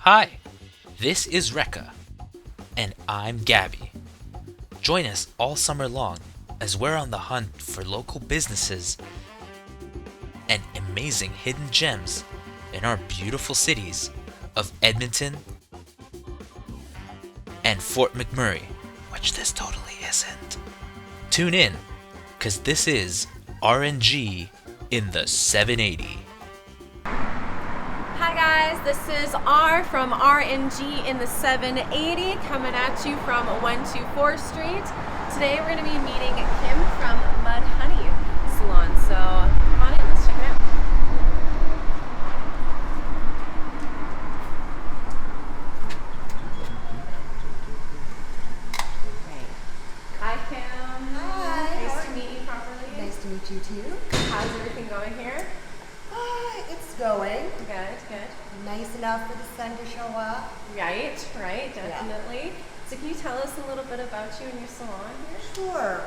Hi, this is Rekha, and I'm Gabby. Join us all summer long as we're on the hunt for local businesses and amazing hidden gems in our beautiful cities of Edmonton and Fort McMurray, which this totally isn't. Tune in, because this is RNG in the 780. Hi guys, this is R from RNG in the 780 coming at you from 124th Street. Today we're going to be meeting Kim from Mud Honey Salon. So come on in, let's check it out. Okay. Hi Kim. Hi. Nice to meet you properly. Nice to meet you too. How's everything going here? It's going. Good. Nice enough for the sun to show up. Right, definitely. Yeah. So can you tell us a little bit about you and your salon here? Sure.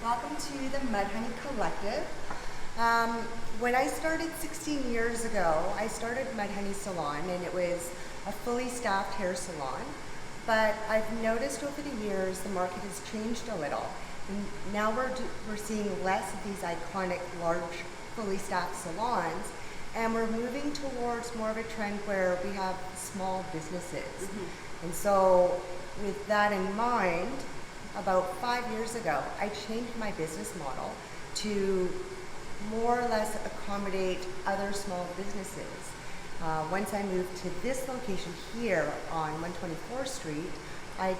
Welcome to the Mud Honey Collective. When I started 16 years ago, I started Mud Honey Salon, and it was a fully staffed hair salon. But I've noticed over the years the market has changed a little. And now we're seeing less of these iconic, large, fully staffed salons. And we're moving towards more of a trend where we have small businesses. Mm-hmm. And so with that in mind, about 5 years ago, I changed my business model to more or less accommodate other small businesses. Once I moved to this location here on 124th Street, I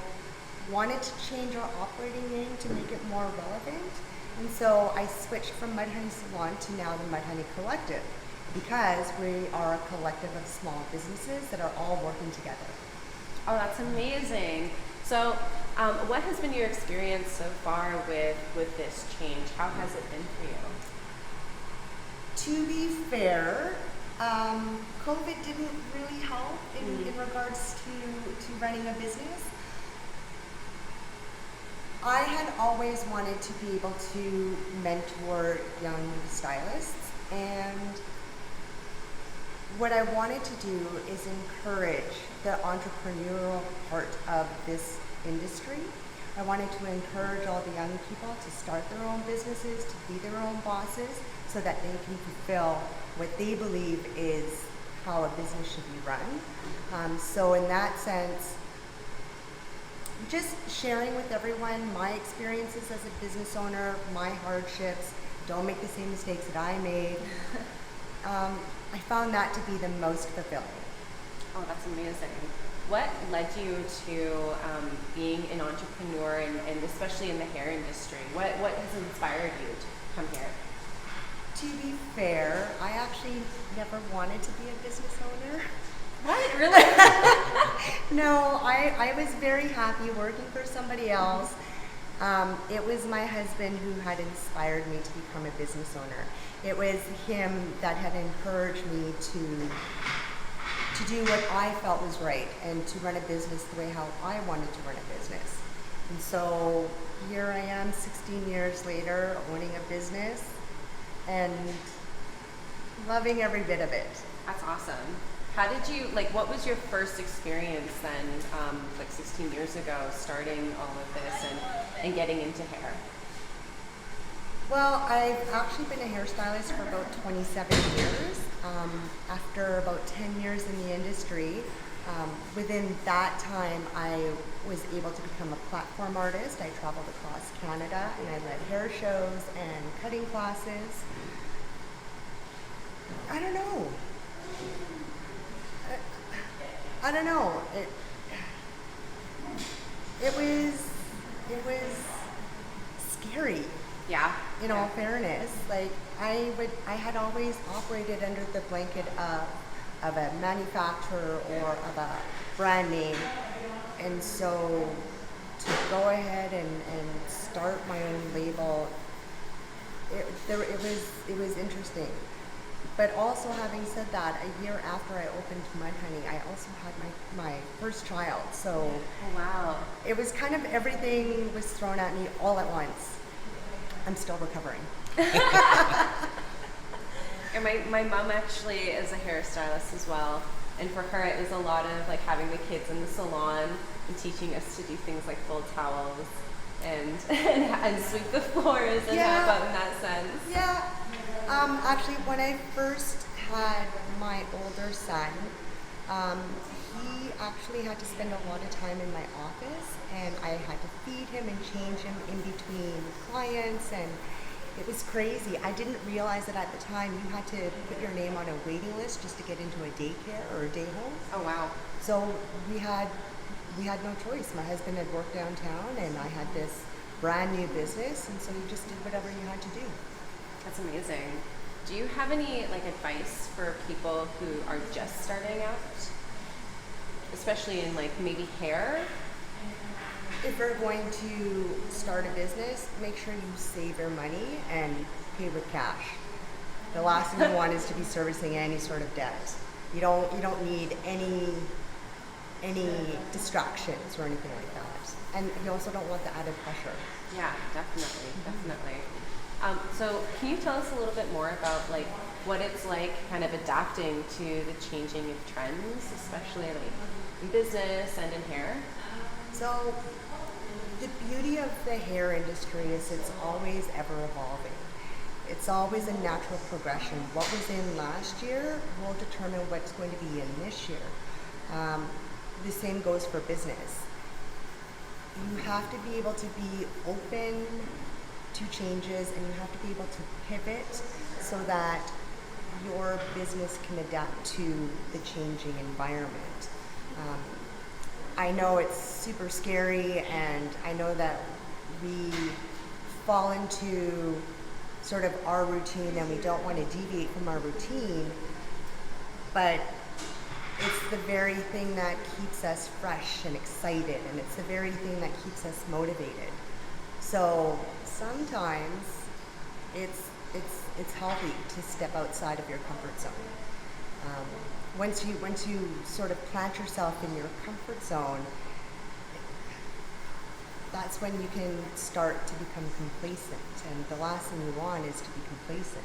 wanted to change our operating name to make it more relevant. And so I switched from Mud Honey Salon to now the Mud Honey Collective, because we are a collective of small businesses that are all working together. Oh, that's amazing. So what has been your experience so far with this change? How has it been for you? To be fair, COVID didn't really help in regards to running a business. I had always wanted to be able to mentor young stylists, and what I wanted to do is encourage the entrepreneurial part of this industry. I wanted to encourage all the young people to start their own businesses, to be their own bosses, so that they can fulfill what they believe is how a business should be run. So in that sense, just sharing with everyone my experiences as a business owner, my hardships, don't make the same mistakes that I made. I found that to be the most fulfilling. Oh, that's amazing. What led you to being an entrepreneur and especially in the hair industry? What has inspired you to come here? To be fair, I actually never wanted to be a business owner. What? Really? No, I was very happy working for somebody else. It was my husband who had inspired me to become a business owner. It was him that had encouraged me to do what I felt was right and to run a business the way how I wanted to run a business. And so here I am 16 years later owning a business and loving every bit of it. That's awesome. How did you, what was your first experience then, 16 years ago, starting all of this and getting into hair? Well, I've actually been a hairstylist for about 27 years. After about 10 years in the industry, within that time, I was able to become a platform artist. I traveled across Canada and I led hair shows and cutting classes. I don't know. It was scary. Yeah. In all fairness, I had always operated under the blanket of a manufacturer or of a brand name, and so to go ahead and start my own label, it was interesting. But also, having said that, a year after I opened Mud Honey, I also had my first child. So Oh, wow. it was kind of everything was thrown at me all at once. I'm still recovering. And my mom actually is a hairstylist as well. And for her, it was a lot of like having the kids in the salon and teaching us to do things like fold towels and and sweep the floors and help out in that sense. Yeah. Actually, when I first had my older son, he actually had to spend a lot of time in my office, and I had to feed him and change him in between clients, and it was crazy. I didn't realize that at the time you had to put your name on a waiting list just to get into a daycare or a day home. Oh, wow. So we had no choice. My husband had worked downtown, and I had this brand new business, and so you just did whatever you had to do. That's amazing. Do you have any like advice for people who are just starting out, especially in like maybe hair? If you're going to start a business, make sure you save your money and pay with cash. The last thing you want is to be servicing any sort of debt. You don't need any distractions or anything like that. And you also don't want the added pressure. Yeah, definitely. So can you tell us a little bit more about like what it's like kind of adapting to the changing of trends, especially like in business and in hair? So the beauty of the hair industry is it's always ever evolving. It's always a natural progression. What was in last year will determine what's going to be in this year. The same goes for business. You have to be able to be open to changes, and you have to be able to pivot so that your business can adapt to the changing environment. I know it's super scary, and I know that we fall into sort of our routine and we don't want to deviate from our routine, but it's the very thing that keeps us fresh and excited, and it's the very thing that keeps us motivated. So sometimes it's healthy to step outside of your comfort zone. Once you sort of plant yourself in your comfort zone, that's when you can start to become complacent. And the last thing you want is to be complacent.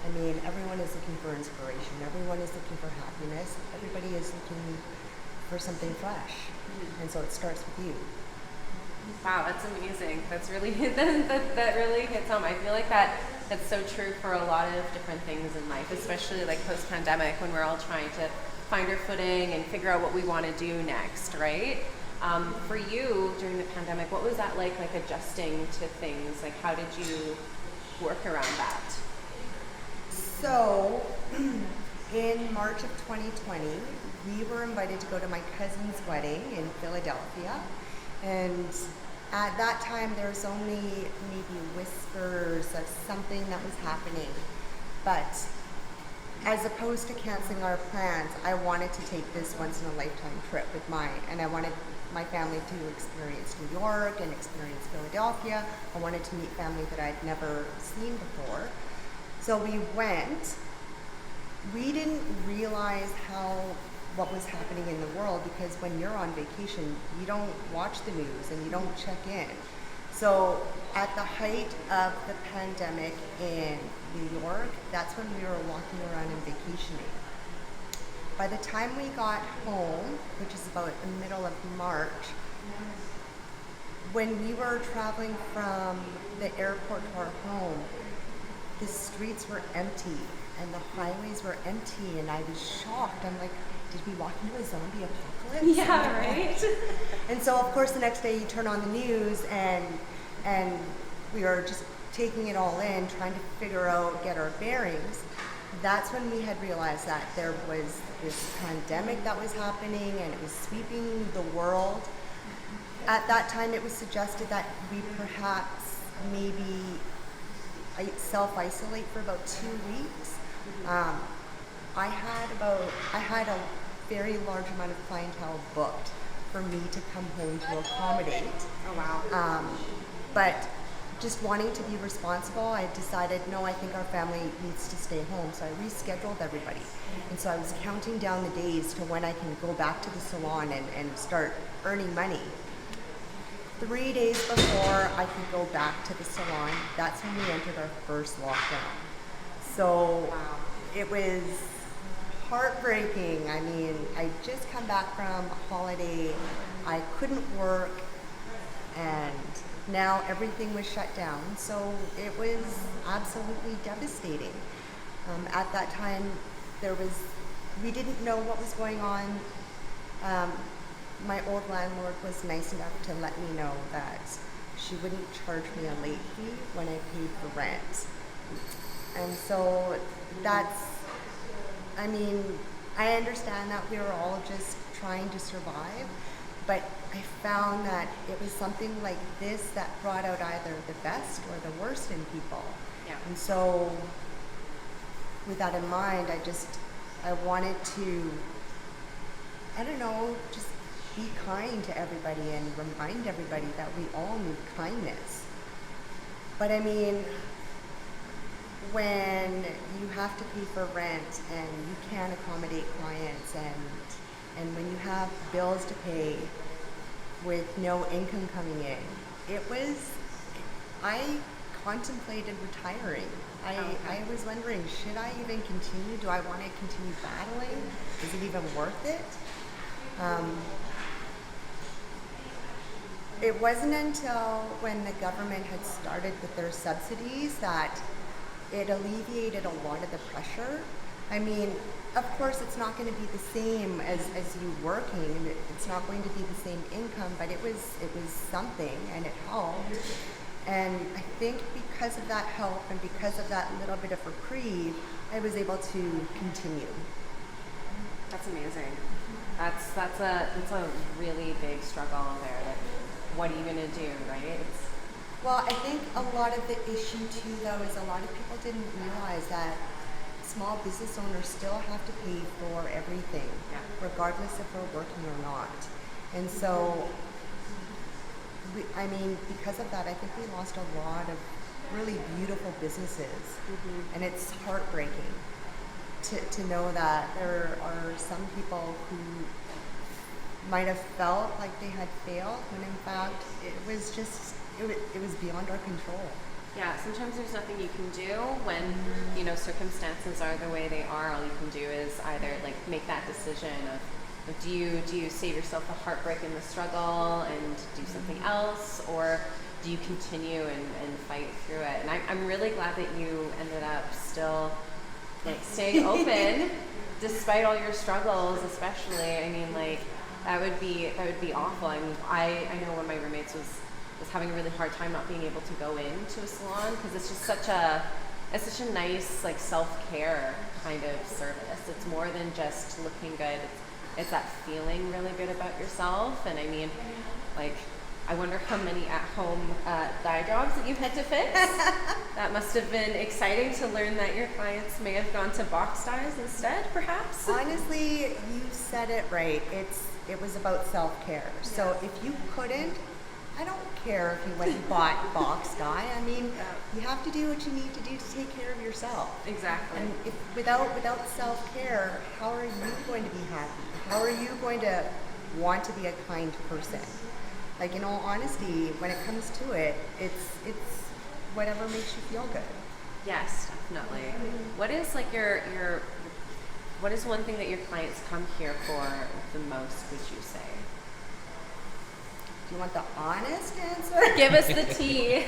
I mean, everyone is looking for inspiration. Everyone is looking for happiness. Everybody is looking for something fresh. And so it starts with you. Wow, that's amazing. That's really that really hits home. I feel like that's so true for a lot of different things in life, especially like post-pandemic when we're all trying to find our footing and figure out what we want to do next, right? For you during the pandemic, what was that like adjusting to things? Like how did you work around that? So in March of 2020, we were invited to go to my cousin's wedding in Philadelphia. And at that time, there was only maybe whispers of something that was happening. But as opposed to canceling our plans, I wanted to take this once-in-a-lifetime trip and I wanted my family to experience New York and experience Philadelphia. I wanted to meet family that I'd never seen before. So we went. We didn't realize what was happening in the world, because when you're on vacation, you don't watch the news and you don't check in. So at the height of the pandemic in New York, that's when we were walking around and vacationing. By the time we got home, which is about the middle of March, when we were traveling from the airport to our home, the streets were empty and the highways were empty, and I was shocked. I'm like, did we walk into a zombie apocalypse? Yeah, right? And so, of course, the next day you turn on the news, and we were just taking it all in, trying to figure out, get our bearings. That's when we had realized that there was this pandemic that was happening, and it was sweeping the world. At that time, it was suggested that we perhaps maybe self-isolate for about 2 weeks. I had a very large amount of clientele booked for me to come home to accommodate. Oh, wow. But just wanting to be responsible, I decided, no, I think our family needs to stay home. So I rescheduled everybody. And so I was counting down the days to when I can go back to the salon and start earning money. 3 days before I could go back to the salon, that's when we entered our first lockdown. So it was heartbreaking. I mean, I just come back from a holiday. I couldn't work, and now everything was shut down. So it was absolutely devastating. At that time, we didn't know what was going on. My old landlord was nice enough to let me know that she wouldn't charge me a late fee when I paid for rent. And so I understand that we were all just trying to survive, but I found that it was something like this that brought out either the best or the worst in people. Yeah. And so with that in mind, I wanted to, just be kind to everybody and remind everybody that we all need kindness. But I mean, when you have to pay for rent and you can't accommodate clients and when you have bills to pay with no income coming in, I contemplated retiring. I was wondering, should I even continue? Do I want to continue battling? Is it even worth it? It wasn't until when the government had started with their subsidies that it alleviated a lot of the pressure. I mean, of course, it's not going to be the same as you working. It's not going to be the same income, but it was something, and it helped. And I think because of that help and because of that little bit of reprieve, I was able to continue. That's amazing. That's a really big struggle there. Like, what are you gonna do, right? Well, I think a lot of the issue too, though, is a lot of people didn't realize that small business owners still have to pay for everything, regardless if we're working or not. And so, because of that, I think we lost a lot of really beautiful businesses, and it's heartbreaking to know that there are some people who might have felt like they had failed when in fact it was beyond our control. Yeah, sometimes there's nothing you can do when circumstances are the way they are. All you can do is either like make that decision of do you save yourself the heartbreak and the struggle and do something else, or do you continue and fight through it? And I'm really glad that you ended up still like staying open despite all your struggles, especially. I mean, like that would be awful. I mean, I know one of my roommates was having a really hard time not being able to go into a salon because it's just such a nice like self-care kind of service. It's more than just looking good. It's that feeling really good about yourself. And I mean, like, I wonder how many at-home dye jobs that you've had to fix. That must have been exciting to learn that your clients may have gone to box dyes instead, perhaps. Honestly, you said it right. It was about self-care. So if you couldn't, I don't care if you went and bought box dye. I mean, you have to do what you need to do to take care of yourself. Exactly. And without self-care, how are you going to be happy? How are you going to want to be a kind person? Like, in all honesty, when it comes to it, it's whatever makes you feel good. Yes, definitely. What is like what is one thing that your clients come here for the most, would you say? Do you want the honest answer? Give us the tea.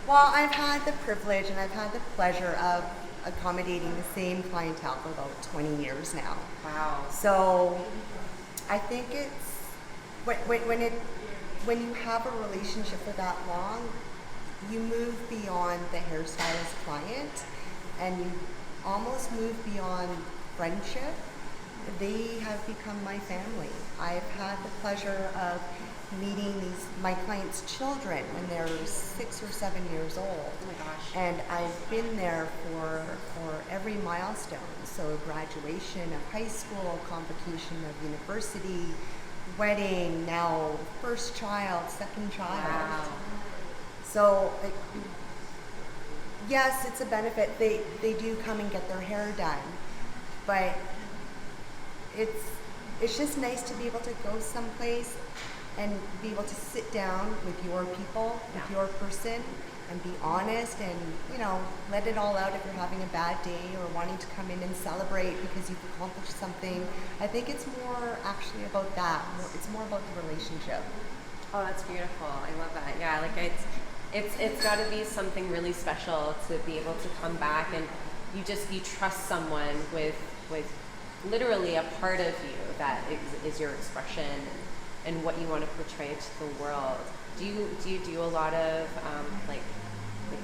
Well, I've had the privilege and I've had the pleasure of accommodating the same clientele for about 20 years now. Wow. So I think it's when you have a relationship for that long, you move beyond the hairstylist client and you almost move beyond friendship. They have become my family. I've had the pleasure of meeting my clients' children when they're 6 or 7 years old. Oh my gosh. And I've been there for every milestone. So graduation of high school, convocation of university, wedding, now first child, second child. Wow. So, like, yes, it's a benefit. They do come and get their hair done, but it's just nice to be able to go someplace and be able to sit down with your people, with your person, and be honest and, let it all out if you're having a bad day or wanting to come in and celebrate because you've accomplished something. I think it's more actually about that. It's more about the relationship. Oh, that's beautiful. I love that. Yeah, like it's got to be something really special to be able to come back and you trust someone with literally a part of you that is your expression and what you want to portray to the world. Do you do a lot of like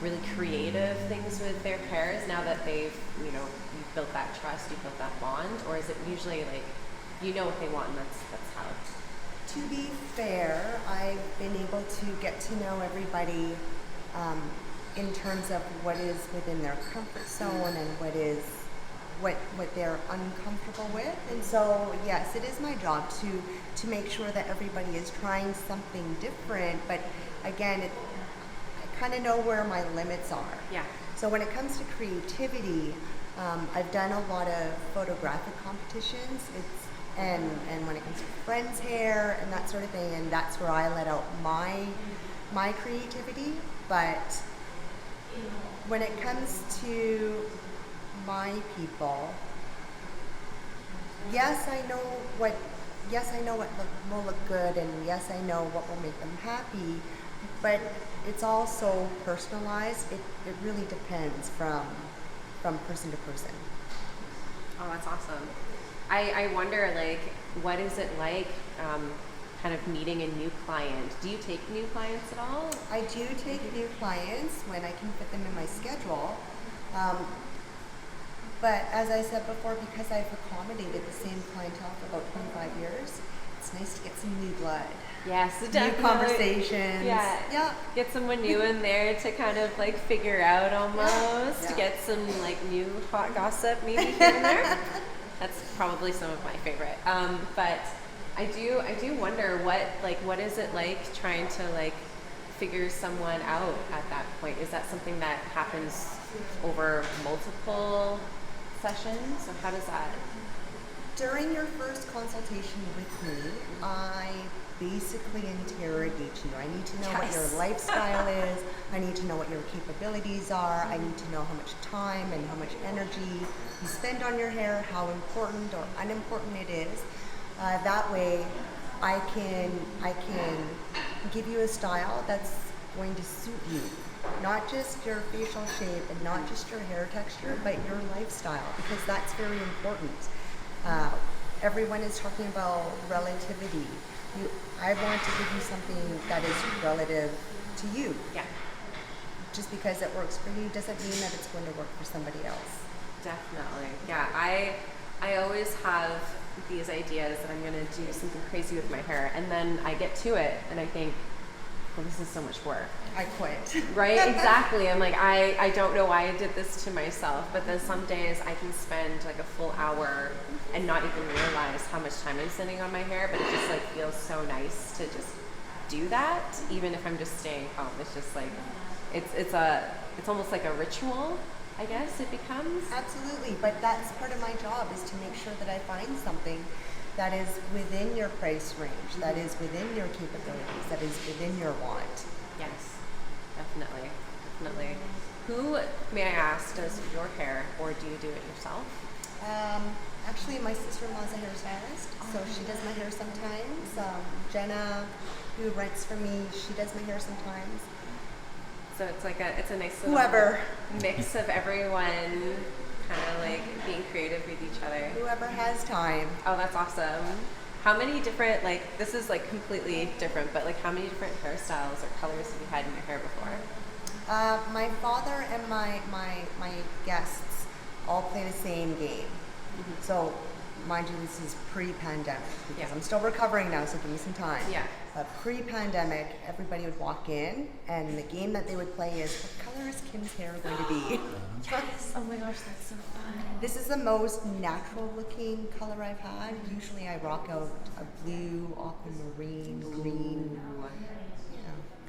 really creative things with their hairs now that they've you've built that trust, you've built that bond, or is it usually like what they want and that's how it's... To be fair, I've been able to get to know everybody in terms of what is within their comfort zone and what they're uncomfortable with. And so, yes, it is my job to make sure that everybody is trying something different. But again, I kind of know where my limits are. Yeah. So when it comes to creativity, I've done a lot of photographic competitions. And when it comes to friends' hair and that sort of thing, and that's where I let out my creativity. But when it comes to my people, yes, I know what will look good, and yes, I know what will make them happy, but it's also personalized. It really depends from person to person. Oh, that's awesome. I wonder, like, what is it like kind of meeting a new client? Do you take new clients at all? I do take new clients when I can fit them in my schedule. But as I said before, because I've accommodated the same clientele for about 25 years, it's nice to get some new blood. Yes, new conversations. Yeah. Get someone new in there to kind of like figure out almost, to get some like new hot gossip maybe here and there. That's probably some of my favorite. But I do wonder what is it like trying to like figure someone out at that point? Is that something that happens over multiple sessions? So how does that? During your first consultation with me, I basically interrogate you. I need to know what your lifestyle is. I need to know what your capabilities are. I need to know how much time and how much energy you spend on your hair, how important or unimportant it is. That way, I can give you a style that's going to suit you. Not just your facial shape and not just your hair texture, but your lifestyle, because that's very important. Everyone is talking about relativity. I want to give you something that is relative to you. Yeah. Just because it works for you doesn't mean that it's going to work for somebody else. Definitely. Yeah. I always have these ideas that I'm going to do something crazy with my hair, and then I get to it and I think, well, this is so much work. I quit. Right? Exactly. I'm like, I don't know why I did this to myself, but then some days I can spend like a full hour and not even realize how much time I'm spending on my hair, but it just like feels so nice to just do that, even if I'm just staying home. It's just like, it's almost like a ritual, I guess it becomes. Absolutely, but that's part of my job, is to make sure that I find something that is within your price range, that is within your capabilities, that is within your want. Yes, definitely. Who, may I ask, does your hair, or do you do it yourself? Actually, my sister-in-law's a hairstylist, so she does my hair sometimes. Jenna, who writes for me, she does my hair sometimes. So it's like it's a nice little mix of everyone kind of like being creative with each other. Whoever has time. Oh, that's awesome. How many different, like, this is like completely different, but like how many different hairstyles or colors have you had in your hair before? My father and my guests all play the same game. Mm-hmm. So, mind you, this is pre-pandemic, because I'm still recovering now, so give me some time. Yeah. But pre-pandemic, everybody would walk in, and the game that they would play is, what color is Kim's hair going to be? Yes. Oh my gosh, that's so fun. This is the most natural looking color I've had. Usually I rock out a blue, aquamarine, green.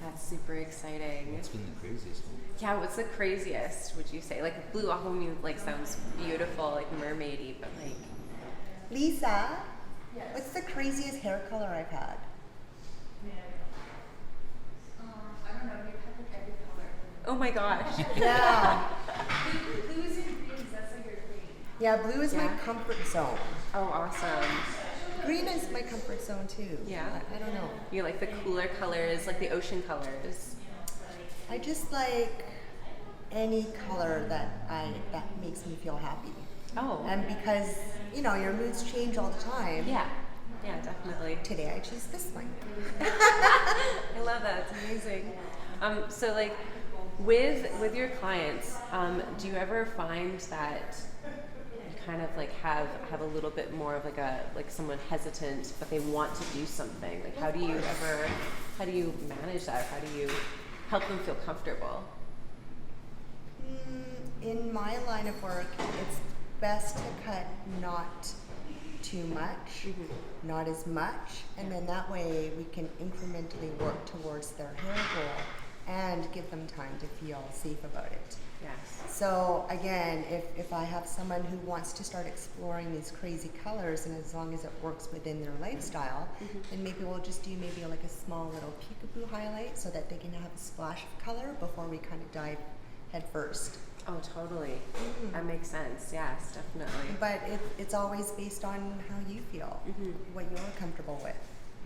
That's super exciting. What's been the craziest one? Yeah, what's the craziest, would you say? Like blue aquamarine like sounds beautiful, like mermaidy, but like Lisa, what's the craziest hair color I've had? I don't know, you've had like every color. oh my gosh. Yeah. Blues and greens, that's like your green. Yeah, blue is my Yeah. comfort zone. Oh, awesome. Green is my comfort zone too. Yeah. I don't know. You like the cooler colors, like the ocean colors. I just like any color that makes me feel happy. Oh. And because, your moods change all the time. Yeah. Yeah, definitely. Today I choose this one. I love that. It's amazing. So like with your clients, do you ever find that you kind of like have a little bit more of like someone hesitant but they want to do something? Like how do you manage that? How do you help them feel comfortable? In my line of work, it's best to cut not too much, not as much, and then that way we can incrementally work towards their hair goal and give them time to feel safe about it. Yes. So again, if I have someone who wants to start exploring these crazy colors, and as long as it works within their lifestyle, then maybe we'll just do maybe like a small little peekaboo highlight so that they can have a splash of color before we kind of dive head first. Oh, totally. That makes sense. Yes, definitely. But it's always based on how you feel, what you're comfortable with.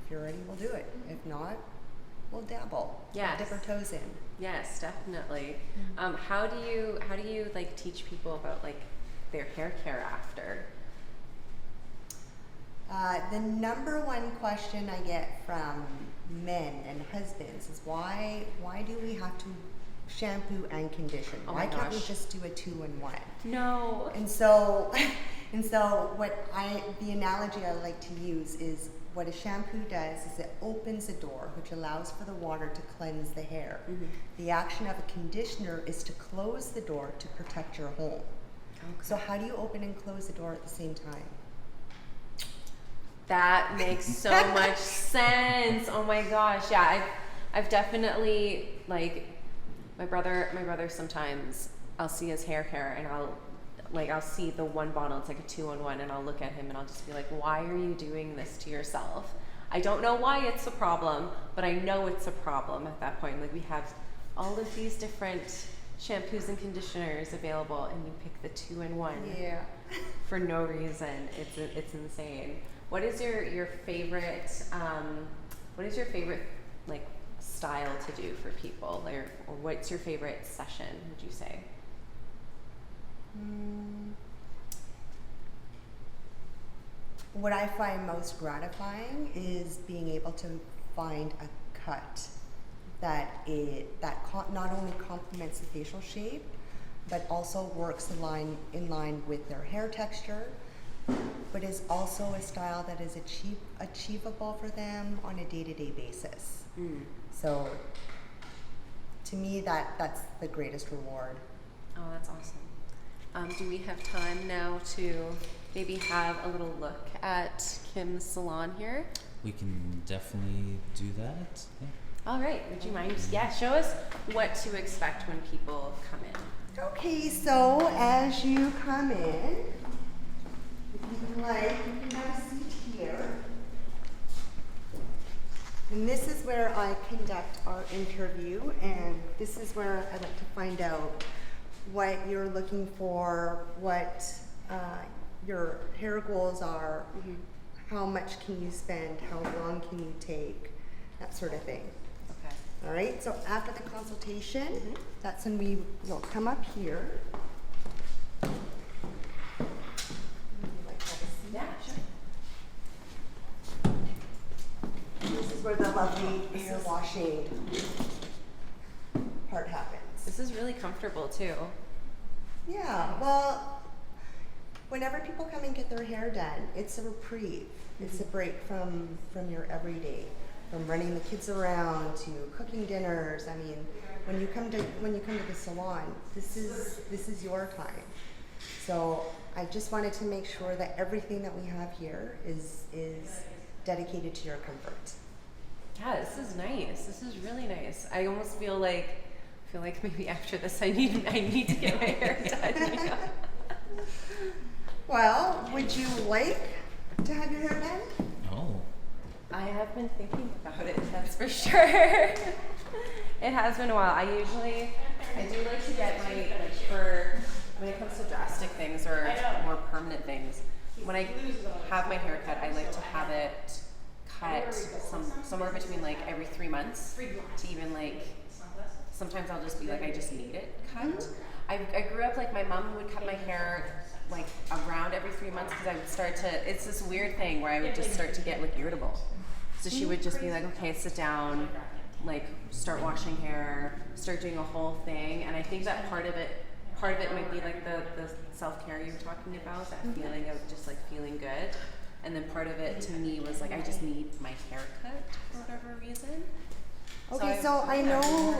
If you're ready, we'll do it. If not, we'll dabble. Yes. Dip our toes in. Yes, definitely. How do you like teach people about like their hair care after? The number one question I get from men and husbands is why do we have to shampoo and condition? Oh Why my can't we gosh. just do a 2-in-1? No. And so the analogy I like to use is what a shampoo does is it opens a door which allows for the water to cleanse the hair. The action of a conditioner is to close the door to protect your home. So how do you open and close the door at the same time? That makes so much sense. Oh my gosh. Yeah, I've definitely like my brother sometimes I'll see his hair care and I'll see the one bottle, it's like a 2-in-1, and I'll look at him and I'll just be like, why are you doing this to yourself? I don't know why it's a problem, but I know it's a problem at that point. Like we have all of these different shampoos and conditioners available and you pick the 2-in-1 Yeah. for no reason. It's insane. What is your favorite like style to do for people, or what's your favorite session, would you say? What I find most gratifying is being able to find a cut that not only complements the facial shape, but also works in line with their hair texture, but is also a style that is achievable for them on a day-to-day basis. So to me, that's the greatest reward. Oh, that's awesome. Do we have time now to maybe have a little look at Kim's salon here? We can definitely do that. Yeah. All right, would you mind? Yeah, show us what to expect when people come in. Okay, so as you come in, if you'd like, you can have a seat here. And this is where I conduct our interview, and this is where I like to find out what you're looking for, what your hair goals are, how much can you spend, how long can you take, that sort of thing. Okay. All right, so after the consultation, that's when we will come up here. Would you like to have a seat? Yeah, sure. This is where the lovely hair washing part happens. This is really comfortable too. Yeah, well, whenever people come and get their hair done, it's a reprieve. It's a break from your everyday, from running the kids around to cooking dinners. I mean, when you come to the salon, this is your time. So I just wanted to make sure that everything that we have here is dedicated to your comfort. Yeah, this is nice. This is really nice. I almost feel like maybe after this I need to get my hair done. Well, would you like to have your hair done? Oh. I have been thinking about it, that's for sure. It has been a while. I do like to get for when it comes to drastic things or more permanent things. When I have my hair cut, I like to have it cut somewhere between like every 3 months to even like, sometimes I'll just be like, I just need it cut. I grew up like my mom would cut my hair like around every 3 months because I would start to, it's this weird thing where I would just start to get like irritable. So she would just be like, okay, sit down, like start washing hair, start doing a whole thing. And I think that part of it might be like the self-care you were talking about, that feeling of just like feeling good. And then part of it to me was like, I just need my hair cut for whatever reason. Okay, so I know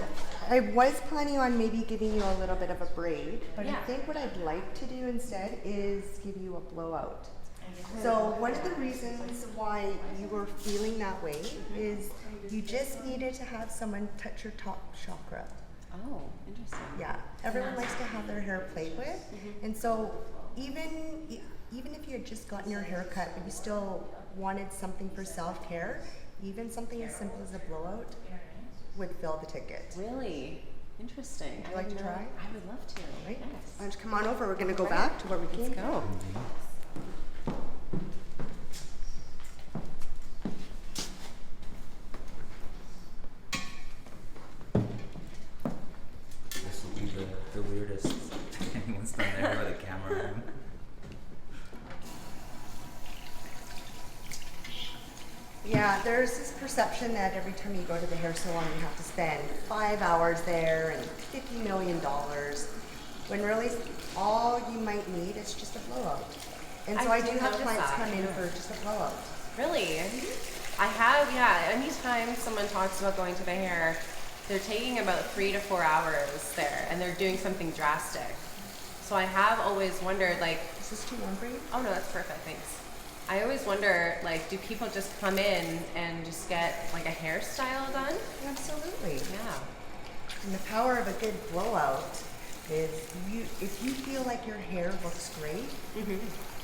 I was planning on maybe giving you a little bit of a braid, but I Yeah. think what I'd like to do instead is give you a blowout. So one of the reasons why you were feeling that way is you just needed to have someone touch your top chakra. Oh, interesting. Yeah, everyone likes to have their hair played with, and so even if you had just gotten your hair cut, but you still wanted something for self-care, even something as simple as a blowout would fill the ticket. Really interesting. Would you like to try? I would love to. Right? Yes. Why don't you come on over? We're going to go back to where we came Let's go. This will be the weirdest anyone's done there with a camera on. Yeah, there's this perception that every time you go to the hair salon, you have to spend 5 hours there and $50 million, when really all you might need is just a blowout. And so I do did have notice clients that. come in for just a blowout. Really? I have, yeah. Anytime someone talks about going to the hair, they're taking about 3 to 4 hours there, and they're doing something drastic. So I have always wondered, like, Is this too warm for you? oh no, that's perfect, thanks. I always wonder, like, do people just come in and just get like a hairstyle done? Absolutely. Yeah. And the power of a good blowout is if you feel like your hair looks great,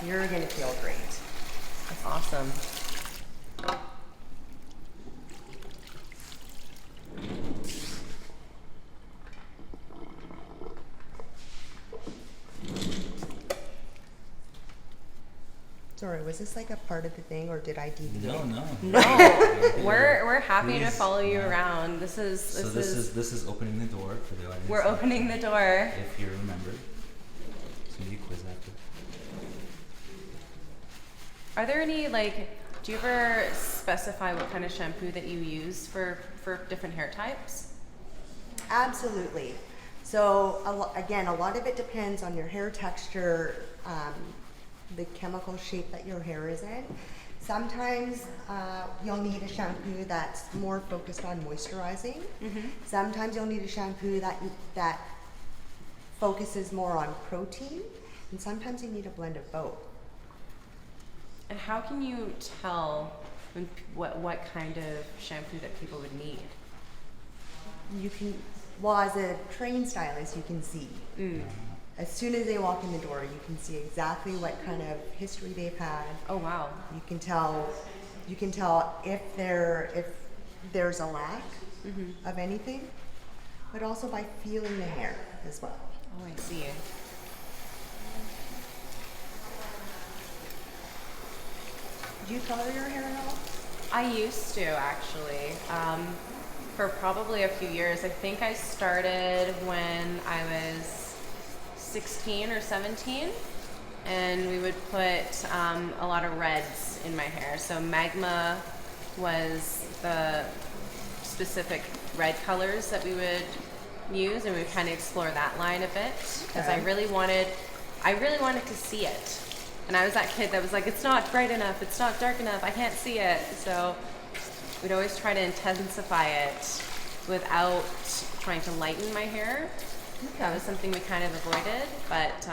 you're going to feel great. That's awesome. Sorry, was this like a part of the thing, or did I deviate? No. No, we're happy to Please, follow you yeah. around. This is opening the door for the audience. we're opening the door. If you remember. It's gonna be a quiz after. Are there any, like, do you ever specify what kind of shampoo that you use for different hair types? Absolutely. So again, a lot of it depends on your hair texture, the chemical shape that your hair is in. Sometimes you'll need a shampoo that's more focused on moisturizing. Sometimes you'll need a shampoo that focuses more on protein, and sometimes you need a blend of both. And how can you tell what kind of shampoo that people would need? You can, well, as a trained stylist, you can see. As soon as they walk in the door, you can see exactly what kind of history they've had. Oh wow. You can tell if there's a lack of anything, but also by feeling the hair as well. Oh, I see. Do you color your hair at all? I used to, actually. For probably a few years. I think I started when I was 16 or 17, and we would put a lot of reds in my hair. So magma was the specific red colors that we would use, and we would kind of explore that line a bit because I really wanted to see it. And I was that kid that was like, it's not bright enough, it's not dark enough, I can't see it. So we'd always try to intensify it without trying to lighten my hair. That was something we kind of avoided, but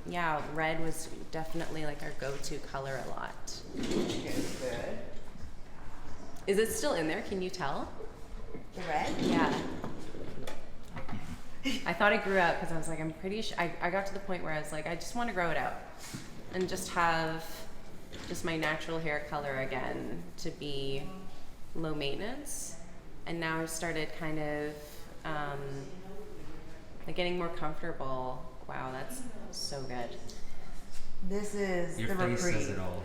yeah, red was definitely like our go-to color a lot. Good. Is it still in there? Can you tell? The red? Yeah. I thought it grew out because I was like, I'm pretty sure. I got to the point where I was like, I just want to grow it out and just have just my natural hair color again to be low maintenance. And now I've started kind of like getting more comfortable. Wow, that's so good. This is Your the face reprieve. says it all.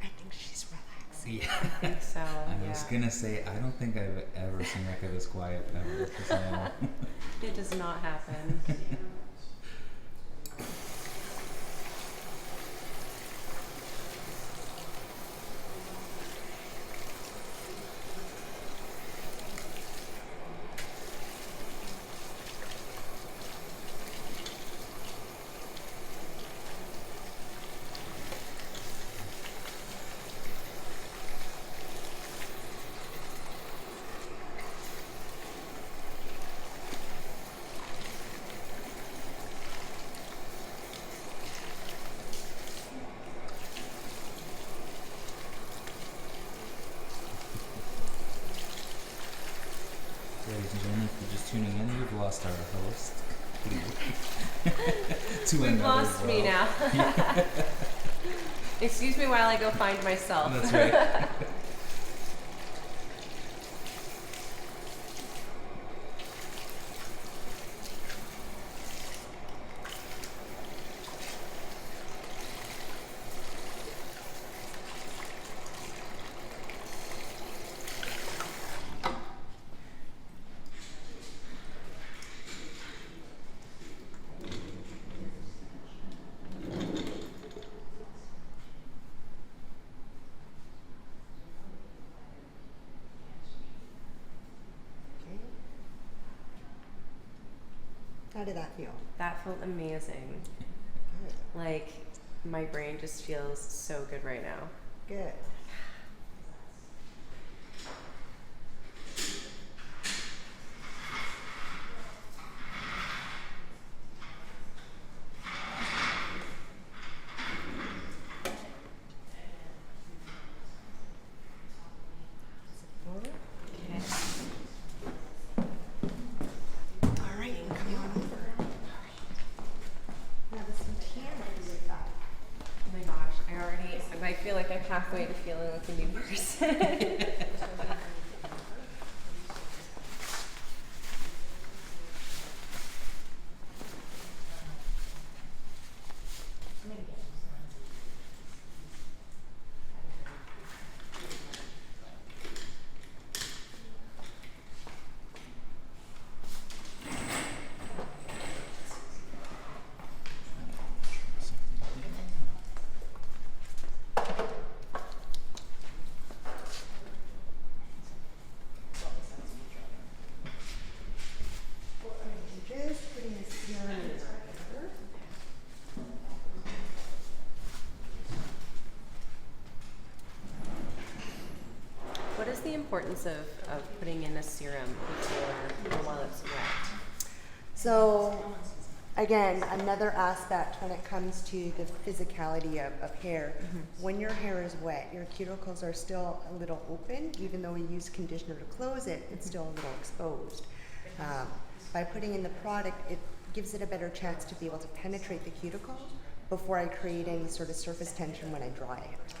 I think she's relaxing. Yeah. I think so. I was gonna say, I don't think I've ever seen Rekha this quiet ever. So. It does not happen. Ladies and gentlemen, if you're just tuning in, we've lost our host. To You've another lost me row. now. Excuse me while I go find myself. That's right. How did that feel? That felt amazing. Good. Like, my brain just feels so good right now. Good. All right, you can come on over. Now there's some cameras with that. Oh my gosh, I feel like I'm halfway to feeling like a new person. Just putting a serum in here. What is the importance of putting in a serum before or while it's wet? So, again, another aspect when it comes to the physicality of hair. When your hair is wet, your cuticles are still a little open. Even though we use conditioner to close it, it's still a little exposed. By putting in the product, it gives it a better chance to be able to penetrate the cuticle before I create any sort of surface tension when I dry it.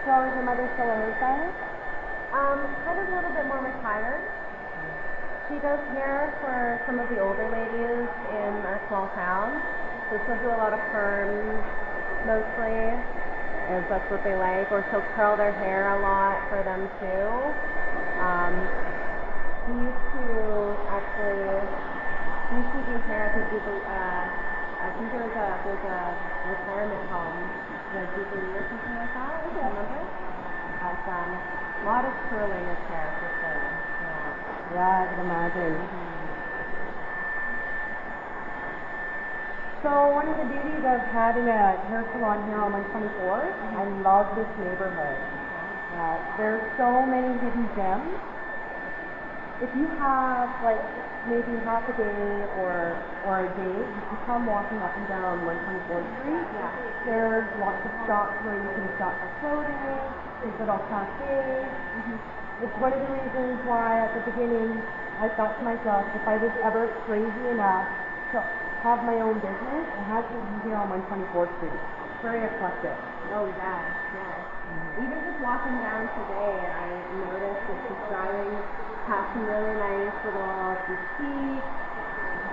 So is your mother still a hairstylist? Kind of a little bit more retired. She does hair for some of the older ladies in our small town. So she'll do a lot of perms mostly, as that's what they like, or she'll curl their hair a lot for them too. She used to do hair. I think there's a retirement home, the Jubilee or something like that. I can't remember. But a lot of curling of hair for sure. Yeah, I can imagine. So one of the beauties of having a hair salon here on 124th, I love this neighborhood. There's so many hidden gems. If you have like maybe half a day or a day, you can come walking up and down 124th Street. There's lots of shops where you can shop for clothing, there's little cafes. It's one of the reasons why at the beginning I thought to myself, if I was ever crazy enough to have my own business, it has to be here on 124th Street. It's very eclectic. Oh yes. Even just walking down today, I noticed that she's driving past some really nice little boutiques.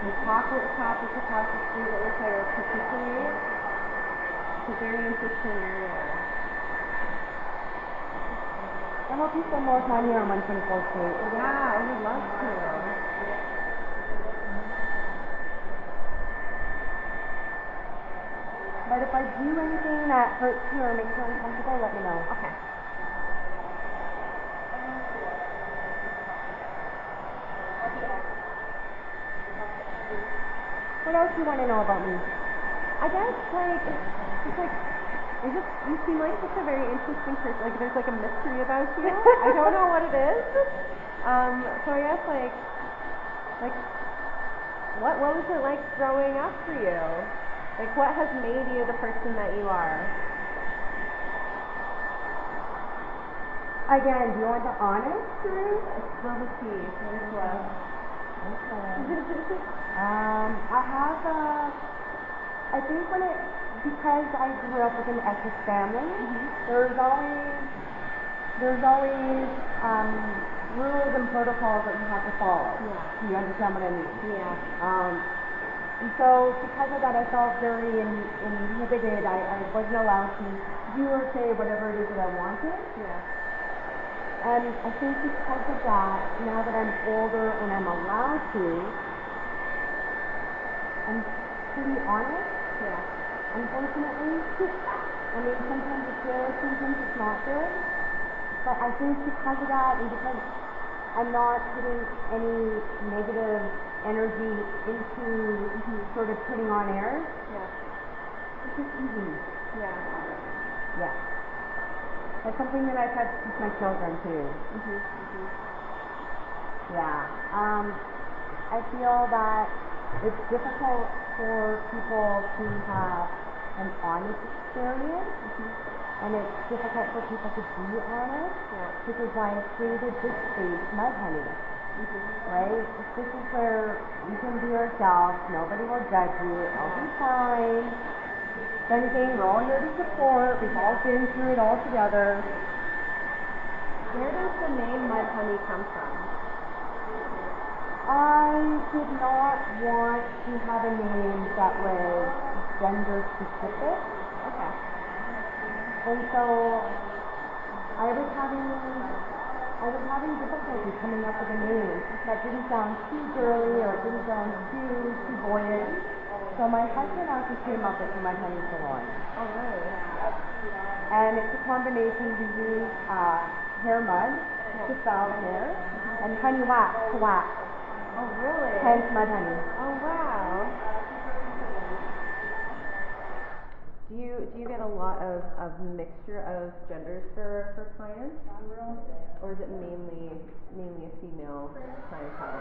The chocolate shop is across the street. It looks like a patisserie. It's a very interesting area. I hope you spend more time here on 124th Street. Yeah, I would love to. But if I do anything that hurts you or makes you uncomfortable, let me know. Okay. What else do you want to know about me? I guess you seem like such a very interesting person. Like there's like a mystery about you. I don't know what it is. So I guess like what was it like growing up for you? Like what has made you the person that you are? Again, do you want the honest truth? Spill the tea. Here's love. Okay. I think because I grew up with an Essex family, there's always rules and protocols that you have to follow. Yeah. Do you understand what I mean? Yeah. And so because of that, I felt very inhibited. I wasn't allowed to do or say whatever it is that I wanted. Yeah. And I think because of that, now that I'm older and I'm allowed to, I'm pretty honest. Yeah. Unfortunately. I mean, sometimes it's good, sometimes it's not good. But I think because of that, and because I'm not putting any negative energy into sort of putting on airs, it's just easy. Yeah. Yeah. That's something that I've had to teach my children too. Yeah. I feel that it's difficult for people to have an honest experience, and it's difficult for people to be honest, which is why I created this space, Mud Honey. Right? This is where we can be ourselves, nobody will judge you, it'll be fine. If anything, we're all here to support, we've all been through it all together. Where does the name Mud Honey come from? I did not want to have a name that was gender specific. Okay. And so I was having difficulty coming up with a name that didn't sound too girly or it didn't sound too boyish. So my husband actually came up with Mud Honey Salon. Oh really? And it's a combination. We use hair mud to style hair and honey wax to wax. Oh really? Hence Mud Honey. Oh wow. Do you get a lot of mixture of genders for clients? Or is it mainly a female clientele?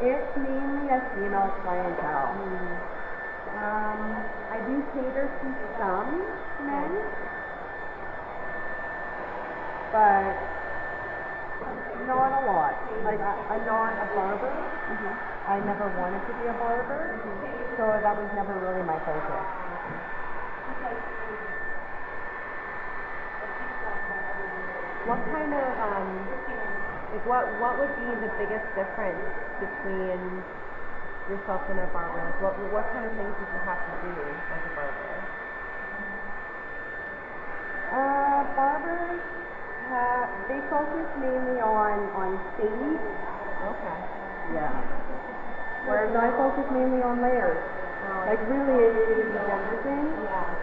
It's mainly a female clientele. I do cater to some men, but not a lot. Like I'm not a barber. I never wanted to be a barber, so that was never really my focus. What kind of like what would be the biggest difference between yourself and a barber? Like what kind of things did you have to do as a barber? Barbers, they focus mainly on fade. Okay. Yeah. Whereas I focus mainly on layers. Like really, it is a gender thing. Yeah.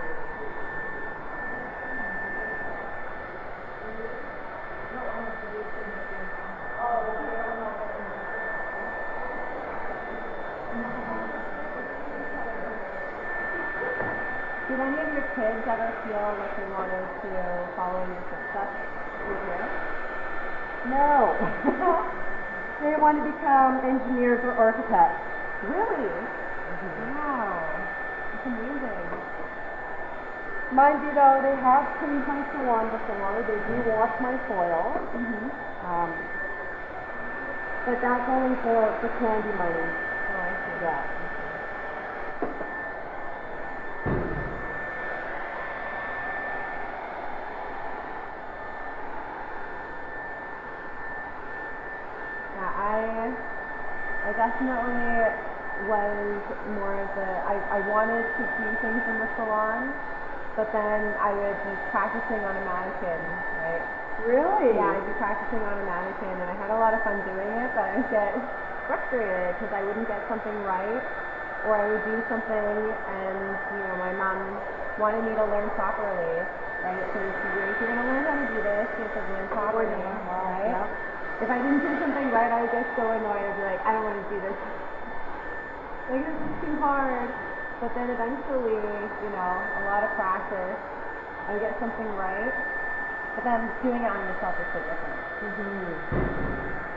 Did any of your kids ever feel like they wanted to follow in your footsteps with you? No. They want to become engineers or architects. Really? Wow. That's amazing. Mind you though, they have cleaned my salon before. They do wash my soil. But that's only for candy money. Oh, I see. Yeah. Yeah, I definitely was more of I wanted to do things in the salon, but then I would be practicing on a mannequin, right? Really? Yeah, I'd be practicing on a mannequin, and I had a lot of fun doing it, but I would get frustrated because I wouldn't get something right, or I would do something and, my mom wanted me to learn properly, right? So she'd be like, if you're going to learn how to do this, you have to learn properly, right? Yep. If I didn't do something right, I would get so annoyed. I'd be like, I don't want to do this. Like, this is too hard. But then eventually, a lot of practice, I would get something right. But then doing it on yourself is so different.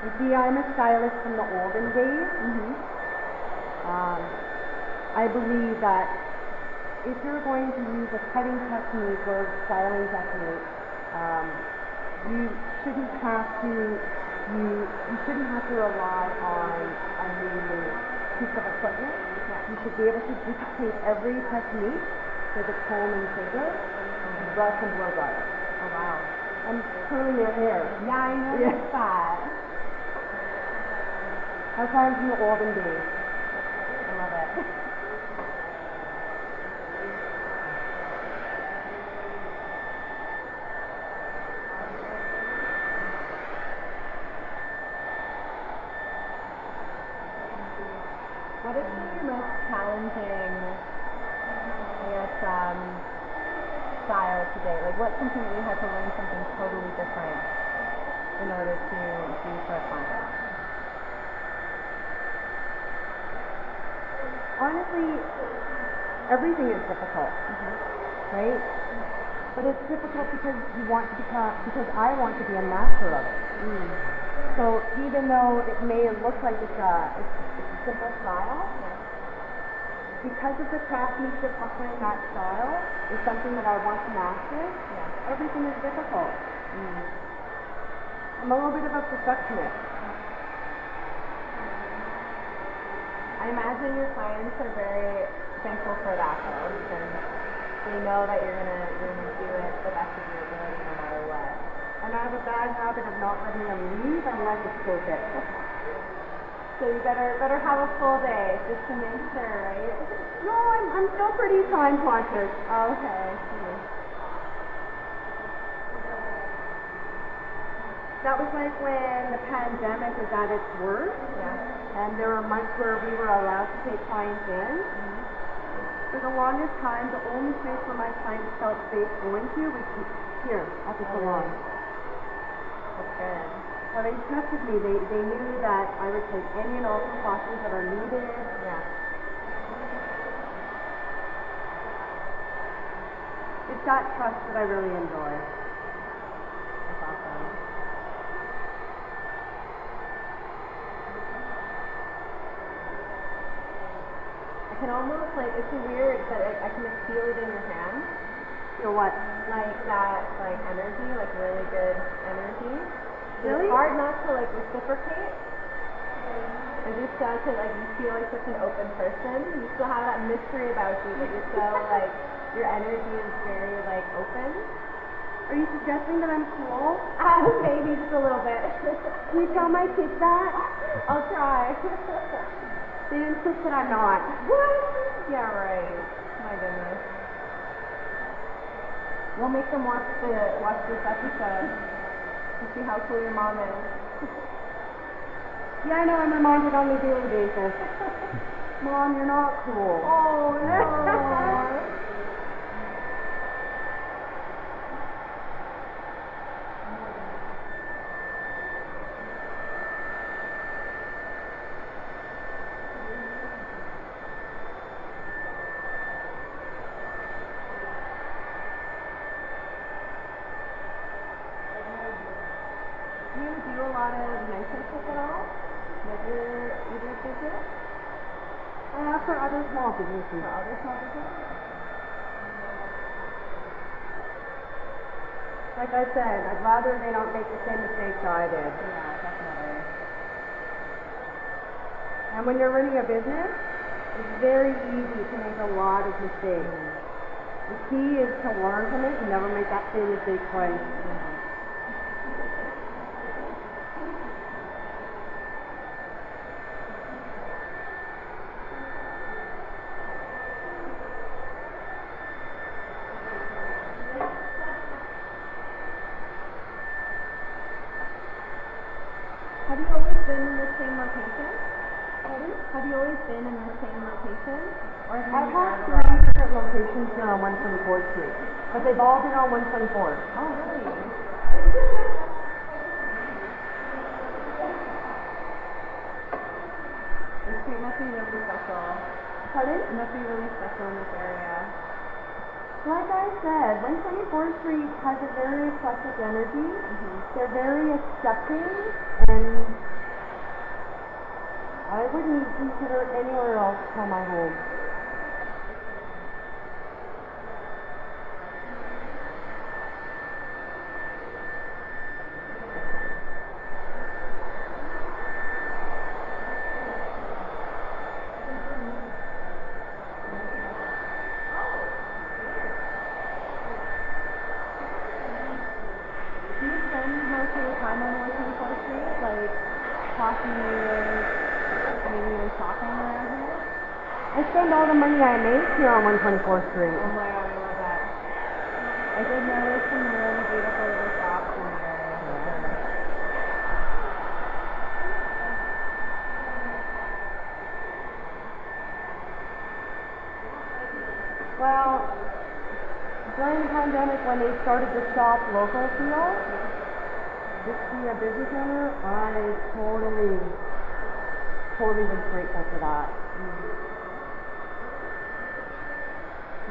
You see, I'm a stylist from the olden days. I believe that if you're going to use a cutting technique or styling technique, you shouldn't have to rely on a new piece of equipment. You should be able to duplicate every technique with a comb and scissor, brush and blow dry. Oh, wow. I'm curling your hair. Yeah, I noticed that. That's why I'm from the olden days. I love it. What has been your most challenging, style today? Like, what's something that you had to learn something totally different in order to do for a client? Honestly, everything is difficult, right? But it's difficult because because I want to be a master of it. So even though it may look like it's a simple style, because of the craftsmanship behind that style is something that I want to master, everything is difficult. I'm a little bit of a perfectionist. I imagine your clients are very thankful for that, though, because they know that you're gonna do it the best of your ability no matter what. And I have a bad habit of not letting them leave unless it's perfect. So you better have a full day just to make sure, right? No, I'm still pretty time conscious. Oh, okay. That was like when the pandemic was at its worst. Yeah. And there were months where we were allowed to take clients in. For the longest time, the only place where my clients felt safe going to was here at the salon. That's good. Well, they trusted me. They knew that I would take any and all precautions that are needed. Yeah. It's that trust that I really enjoy. That's awesome. I can almost it's weird that I can feel it in your hand. Feel what? Like that, energy, really good energy. Really? It's hard not to reciprocate. And just to you feel like such an open person. You still have that mystery about you, but you're so your energy is very open. Are you suggesting that I'm cool? Maybe just a little bit. Can you tell my kids that? I'll try. They insist that I'm not. What? Yeah, right. My goodness. We'll make them watch this episode to see how cool your mom is. Yeah, I know, I'm reminded on a daily basis. Mom, you're not cool. Oh no. Do you do a lot of mentorship at all with your business? For other small businesses. For other small businesses? Like I said, I'd rather they don't make the same mistakes I did. Yeah, definitely. And when you're running a business, it's very easy to make a lot of mistakes. The key is to learn from it and never make that same mistake twice. Have you always been in the same location? Have you always been in the same location? Or have you I've had moved around a lot? 3 different locations here on 124th Street, but they've all been on 124th. Oh, really? The street must be really special. Pardon? It must be really special in this area. Like I said, 124th Street has a very eclectic energy. They're very accepting, and I wouldn't consider anywhere else to call my home. Do you spend most of your time on 124th Street? Like, talking with, maybe even shopping around here? I spend all the money I make here on 124th Street. Oh my god, I love that. I did notice some really beautiful little shops in the area. For sure. Well, during the pandemic when they started the shop local feel, just being a business owner, I totally was grateful for that.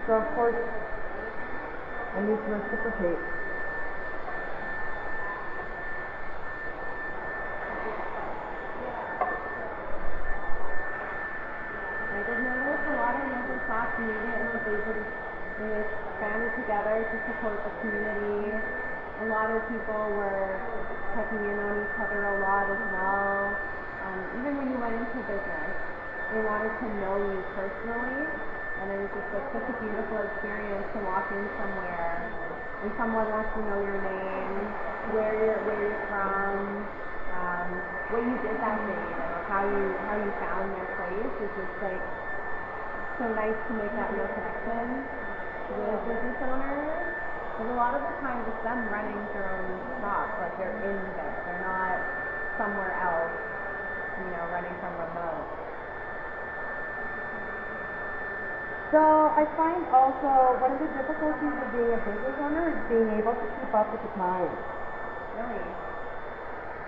So of course, I need to reciprocate. I did notice a lot of local shops immediately, they banded together to support the community. A lot of people were checking in on each other a lot as well. Even when you went into business, they wanted to know you personally, and it was just like such a beautiful experience to walk in somewhere and someone wants to know your name, where you're from, what you did that day, and how you found their place. It's just like so nice to make that real connection with business owners. Because a lot of the times it's them running their own shop, like they're in there, they're not somewhere else, running from remote. So I find also one of the difficulties of being a business owner is being able to keep up with the times. Really?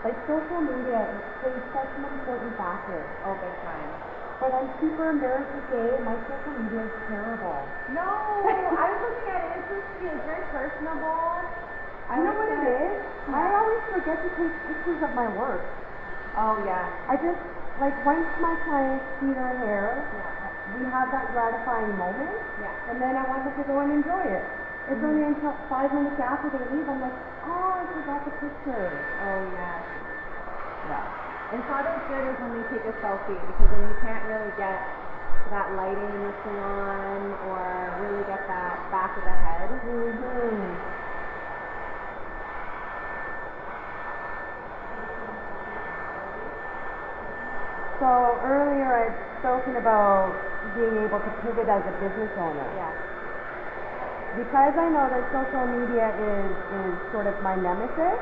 Like social media plays such an important factor. Oh, big time. But I'm super embarrassed to say my social media is terrible. No, I was looking at it. It's very personable. You know what it is? I always forget to take pictures of my work. Oh, yeah. I just, like, once my clients see their hair, we have that gratifying moment, Yeah. and then I want them to go and enjoy it. It's only until 5 minutes after they leave, I'm like, oh, I forgot the picture. Oh, yeah. Yeah. It's not as good as when they take a selfie, because then you can't really get that lighting in the salon or really get that back of the head. Mm-hmm. So earlier I'd spoken about being able to pivot as a business owner. Yeah. Because I know that social media is sort of my nemesis,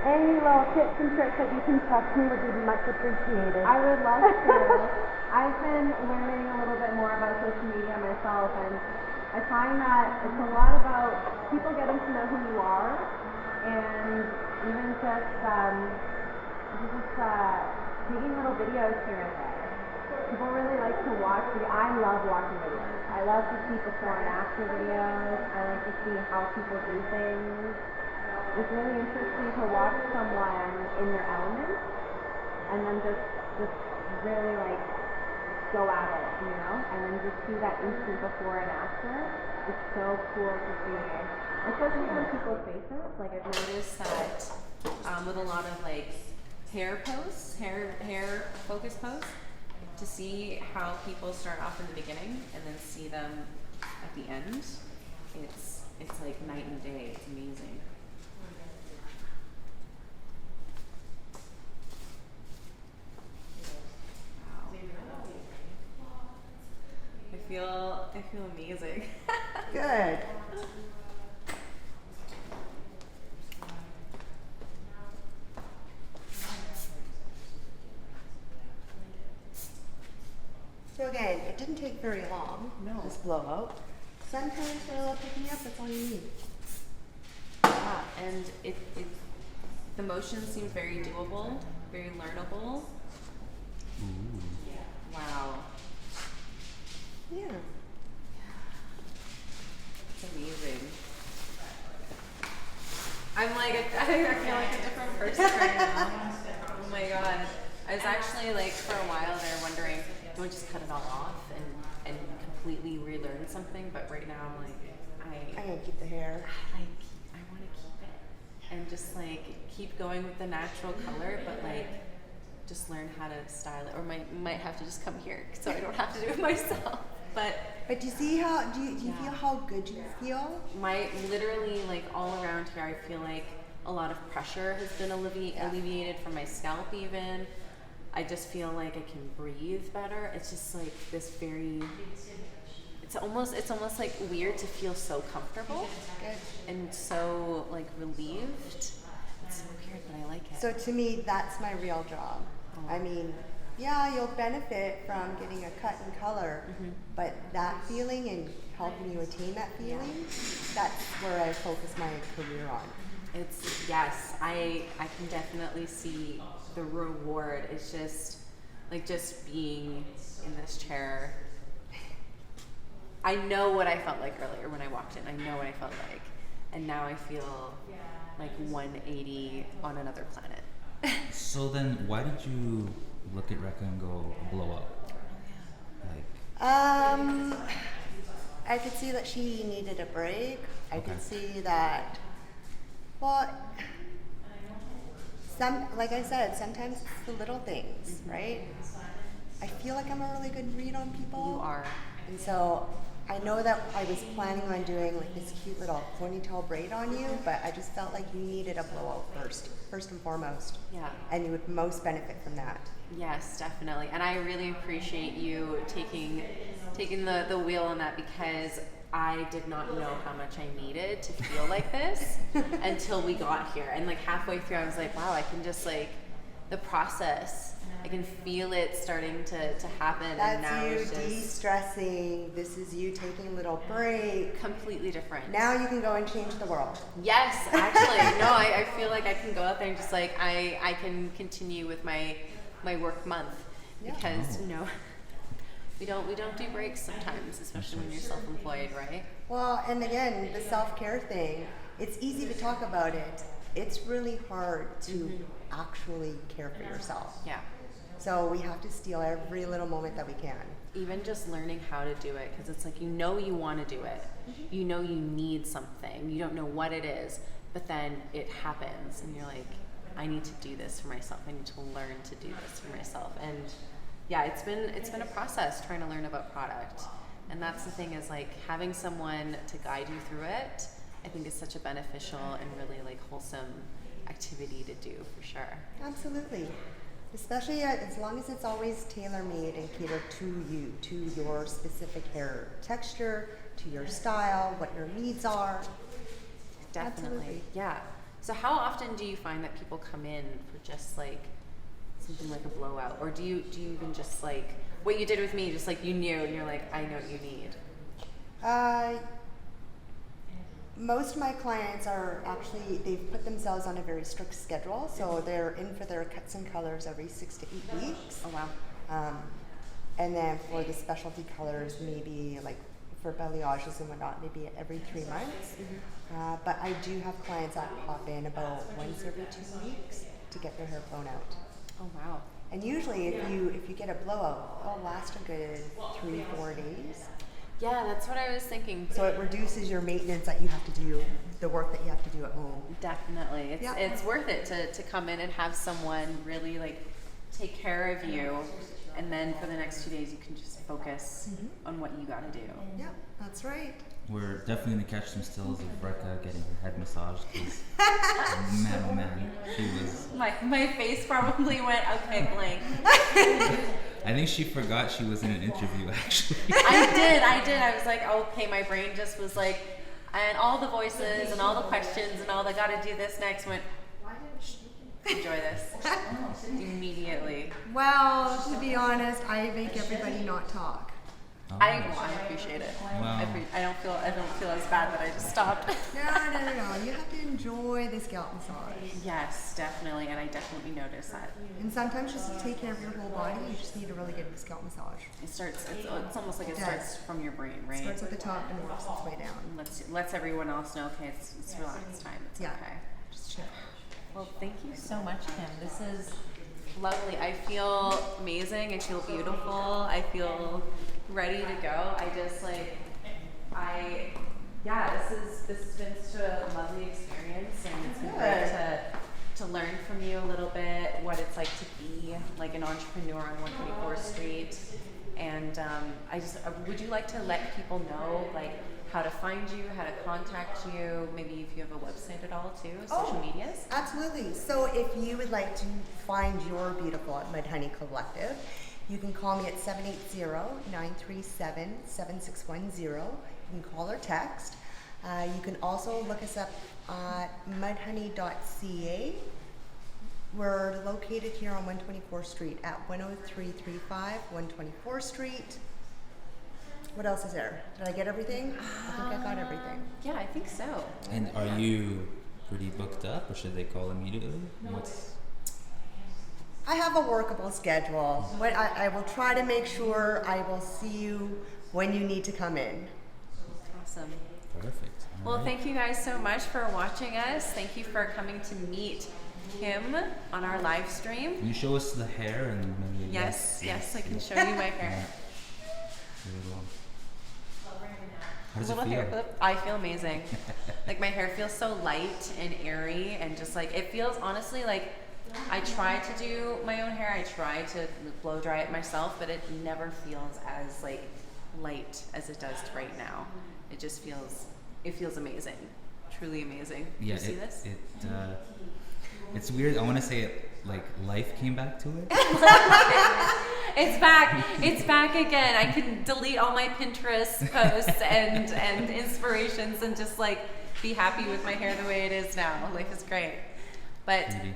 any little tips and tricks that you can text me would be much appreciated. I would love to. I've been learning a little bit more about social media myself, and I find that it's a lot about people getting to know who you are, and even just taking little videos here and there. People really like to watch. I love watching videos. I love to see before and after videos. I like to see how people do things. It's really interesting to watch someone in their element and then just really like go at it, you know, and then just see that instant before and after. It's so cool to see, especially on people's faces. Like I've noticed that with a lot of like hair posts, hair focus posts, to see how people start off in the beginning and then see them at the end. It's like night and day. It's amazing. I feel amazing. Good. So again, it didn't take very long, this blowout. Sometimes for a little picking up, that's all you need. Yeah, and it the motion seems very doable, very learnable. Wow. Yeah. It's amazing. I feel like a different person right now. Oh my god. I was actually like for a while there wondering, do I just cut it all off and completely relearn something? But right now I'm like, I'm gonna keep the hair. I want to keep it and just like keep going with the natural color, but like just learn how to style it, or might have to just come here so I don't have to do it myself. But do you see how, do you feel how good you feel? Literally like all around here, I feel like a lot of pressure has been alleviated from my scalp even. I just feel like I can breathe better. It's just like this very, it's almost like weird to feel so comfortable and so like relieved. It's so weird, but I like it. So to me, that's my real job. I mean, yeah, you'll benefit from getting a cut and color, but that feeling and helping you attain that feeling, that's where I focus my career on. It's, yes, I can definitely see the reward. It's just like just being in this chair. I know what I felt like earlier when I walked in. I know what I felt like. And now I feel like 180 on another planet. So then, why did you look at Rekha and go blow up? Like, I could see that she needed a break. I Okay. could see that, well, like I said, sometimes it's the little things, right? I feel like I'm a really good read on people. You are. And so I know that I was planning on doing like this cute little ponytail braid on you, but I just felt like you needed a blowout first and foremost. Yeah. And you would most benefit from that. Yes, definitely. And I really appreciate you taking the wheel on that, because I did not know how much I needed to feel like this until we got here. And like halfway through, I was like, wow, I can just like, the process, I can feel it starting to happen. And now That's it's you just de-stressing. This is you taking a little break. completely different. Now you can go and change the world. Yes, actually. No, I feel like I can go out there and just like, I can continue with my work month, because we don't do breaks sometimes, especially when you're self-employed, right? Well, and again, the self-care thing, it's easy to talk about it. It's really hard to actually care for yourself. Yeah. So we have to steal every little moment that we can. Even just learning how to do it, because it's like, you know you want to do it. You know you need something. You don't know what it is, but then it happens and you're like, I need to do this for myself. I need to learn to do this for myself. And yeah, it's been a process trying to learn about product. And that's the thing, is like having someone to guide you through it, I think is such a beneficial and really like wholesome activity to do, for sure. Absolutely. Especially as long as it's always tailor-made and catered to you, to your specific hair texture, to your style, what your needs are. Definitely. Absolutely. Yeah. So how often do you find that people come in for just like something like a blowout, or do you even just like what you did with me, just like you knew and you're like, I know what you need? Most of my clients are actually, they've put themselves on a very strict schedule, so they're in for their cuts and colors every 6 to 8 weeks. Oh wow. And then for the specialty colors, maybe like for balayages and whatnot, maybe every 3 months. But I do have clients that pop in about once every 2 weeks to get their hair blown out. Oh wow. And usually if you get a blowout, it'll last a good 3-4 days. Yeah, that's what I was thinking. So it reduces your maintenance that you have to do, the work that you have to do at home. Definitely. Yeah. It's worth it to come in and have someone really like take care of you, and then for the next 2 days you can just focus on what you gotta do. Yeah, that's right. We're definitely gonna catch some stills of Rekha getting her head massaged because man, oh man, she was. My face probably went okay blank. I think she forgot she was in an interview actually. I did. I was like, okay, my brain just was like, and all the voices and all the questions and all the gotta do this next went, enjoy this. Immediately. Well, to be honest, I make everybody not talk. Oh. I appreciate it. Wow. I don't feel as bad that I just stopped. No. You have to enjoy the scalp massage. Yes, definitely, and I definitely notice that. And sometimes just to take care of your whole body, you just need a really good scalp massage. It's almost like it Yes. starts from your brain, right? Starts at the top and works its way down. Lets everyone else know, okay, it's relax time. It's Yeah. okay. Just chill. Well, thank you so much, Kim. This is lovely. I feel amazing. I feel beautiful. I feel ready to go. This has been such a lovely experience, and it's been great to learn from you a little bit what it's like to be like an entrepreneur on 124th Street. And would you like to let people know like how to find you, how to contact you, maybe if you have a website at all too, social medias? Absolutely. So if you would like to find your beautiful at Mud Honey Collective, you can call me at 780-937-7610. You can call or text. You can also look us up at mudhoney.ca. We're located here on 124th Street at 10335 124th Street. What else is there? Did I get everything? I think I got everything. Yeah, I think so. And are you pretty booked up, or should they call immediately? I have a workable schedule. I will try to make sure I will see you when you need to come in. Awesome. Perfect. All Well, right. thank you guys so much for watching us. Thank you for coming to meet Kim on our live stream. Can you show us the hair and maybe? Yes, I can show you my hair. How does it Little feel? hair clip. I feel amazing. Like my hair feels so light and airy, and just like it feels honestly like I try to do my own hair. I try to blow dry it myself, but it never feels as like light as it does right now. It just feels amazing, truly amazing. Yeah, you see this? It's weird. I want to say it like life came back to it. It's back. It's back again. I can delete all my Pinterest posts and inspirations and just like be happy with my hair the way it is now. Life is great. But Maybe.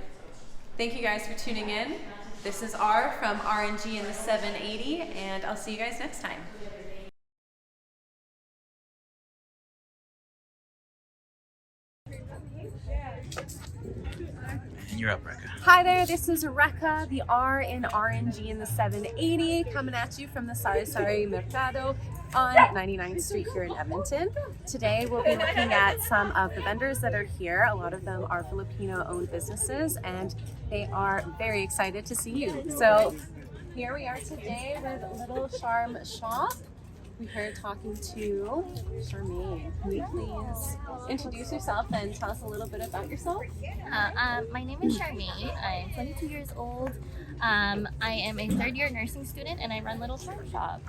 thank you guys for tuning in. This is R from RNG in the 780, and I'll see you guys next time. And you're up, Rekha. Hi there, this is Rekha, the R in RNG in the 780, coming at you from the Sari Sari Mercado on 99th Street here in Edmonton. Today we'll be looking at some of the vendors that are here. A lot of them are Filipino-owned businesses, and they are very excited to see you. So here we are today with Little Charm Shop. We're here talking to Charmaine. Can you please introduce yourself and tell us a little bit about yourself? My name is Charmaine. I'm 22 years old. I am a third-year nursing student, and I run Little Charm Shop.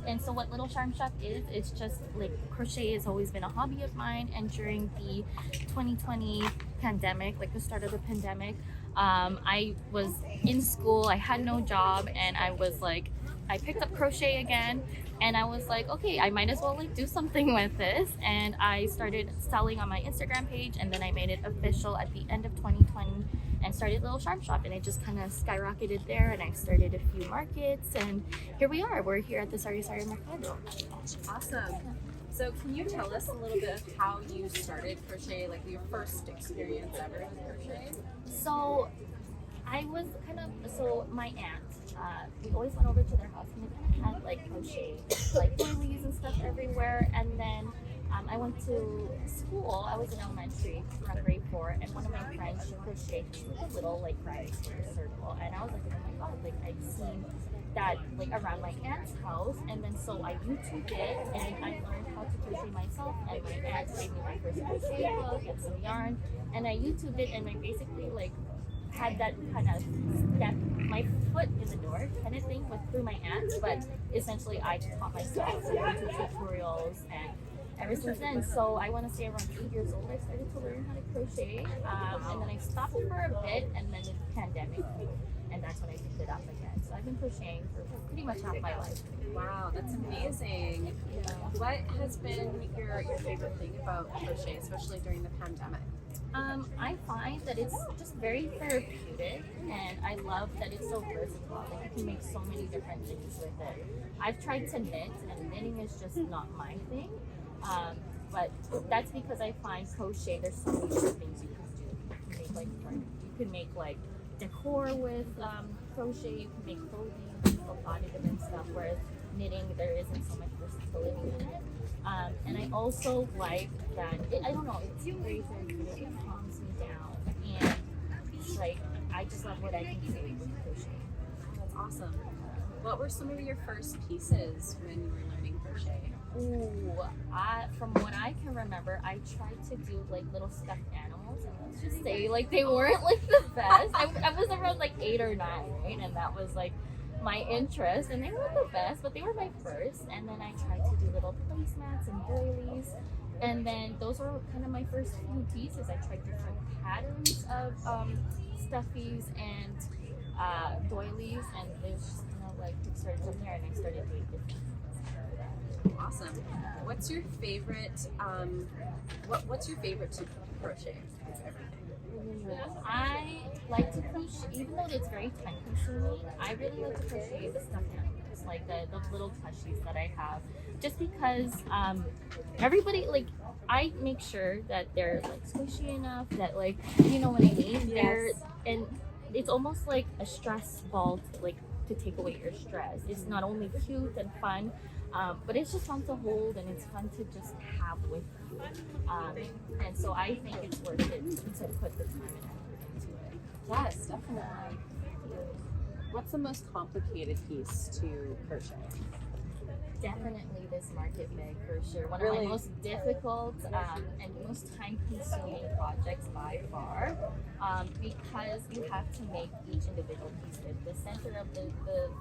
And so what Little Charm Shop is, it's just like crochet has always been a hobby of mine. And during the 2020 pandemic, like the start of the pandemic, I was in school, I had no job, and I was like, I picked up crochet again, and I was like, okay, I might as well like do something with this. And I started selling on my Instagram page, and then I made it official at the end of 2020 and started Little Charm Shop, and it just kind of skyrocketed there, and I started a few markets, and here we are. We're here at the Sari Sari Mercado. Awesome. So can you tell us a little bit of how you started crochet, like your first experience ever with crochet? So I was my aunt, we always went over to their house, and they kind of had like crochet, like doilies and stuff everywhere. And then I went to school. I was in elementary, around grade 4, and one of my friends, she crocheted a little like rhinestone circle, and I was like, oh my god, like I've seen that like around my aunt's house. And then so I YouTubed it, and I learned how to crochet myself, and my aunt gave me my first crochet book and some yarn, and I YouTubed it, and I basically like had that kind of step my foot in the door kind of thing with through my aunt, but essentially I taught myself through YouTube tutorials, and ever since then, so I want to say around 8 years old, I started to learn how to crochet, and then I stopped for a bit, and then the pandemic came, and that's when I picked it up again. So I've been crocheting for pretty much half my life. Wow, that's amazing. What has been your favorite thing about crochet, especially during the pandemic? I find that it's just very therapeutic, and I love that it's so versatile. Like you can make so many different things with it. I've tried to knit, and knitting is just not my thing. But that's because I find crochet, there's so many different things you can do. You can make like decor with crochet, you can make clothing, a lot of different stuff, whereas knitting, there isn't so much versatility in it. And I also like that, I don't know, it's very therapeutic, it calms me down, and it's like, I just love what I can do with crochet. That's awesome. What were some of your first pieces when you were learning crochet? Ooh, from what I can remember, I tried to do like little stuffed animals, and let's just say like they weren't like the best. I was around like 8 or 9, right? And that was like my interest, and they weren't the best, but they were my first. And then I tried to do little placemats and doilies, and then those were kind of my first few pieces. I tried different patterns of stuffies and doilies, and it was just kind of like it started from there, and I started doing different things. Awesome. What's your favorite? What's your favorite to crochet? I like to crochet, even though it's very time consuming. I really like to crochet the stuffed animals, like the little plushies that I have, just because everybody like I make sure that they're like squishy enough that like you know what I mean. They're and it's almost like a stress ball to take away your stress. It's not only cute and fun, but it's just fun to hold, and it's fun to just have with you. And so I think it's worth it to put the time and effort into it. Yes, definitely. What's the most complicated piece to crochet? Definitely this market bag for sure. One of Really? my most difficult and most time-consuming projects by far, because you have to make each individual piece with the center of the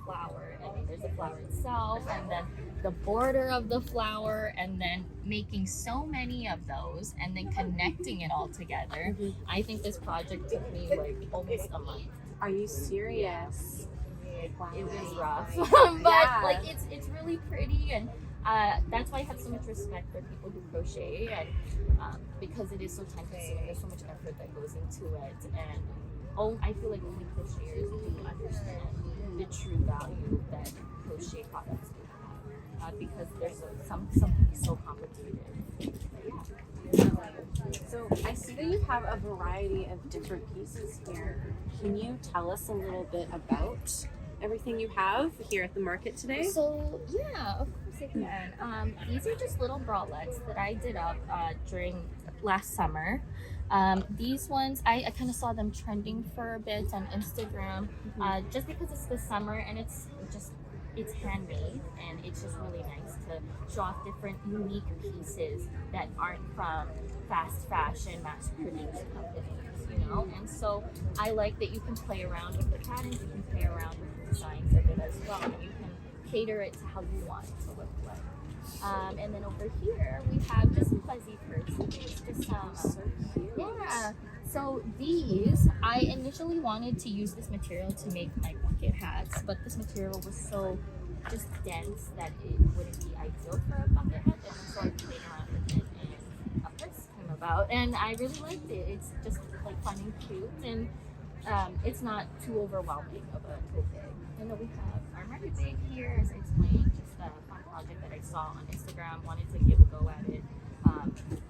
flower, and there's the flower itself, and then the border of the flower, and then making so many of those, and then connecting it all together. I think this project took me like almost a month. Are you serious? Wow. It was rough, but Yeah. like it's really pretty, and that's why I have so much respect for people who crochet, and because it is so time consuming. There's so much effort that goes into it, and I feel like only crocheters do understand the true value that crochet products do have, because they're some can be so complicated. So I see that you have a variety of different pieces here. Can you tell us a little bit about everything you have here at the market today? So yeah, of course I can. These are just little bralettes that I did up during last summer. These ones, I kind of saw them trending for a bit on Instagram, just because it's the summer, and it's handmade, and it's just really nice to show off different unique pieces that aren't from fast fashion, mass-produced companies, you know? And so I like that you can play around with the patterns, you can play around with the designs of it as well, and you can cater it to how you want it to look like. And then over here we have just some fuzzy furs. Just some. So cute. Yeah. So these, I initially wanted to use this material to make my bucket hats, but this material was so just dense that it wouldn't be ideal for a bucket hat. And so I played around with it, and a purse came about, and I really liked it. It's just like fun and cute, and it's not too overwhelming of a tote bag. And then we have our market bag here, as I explained, just a fun project that I saw on Instagram. Wanted to give a go at it.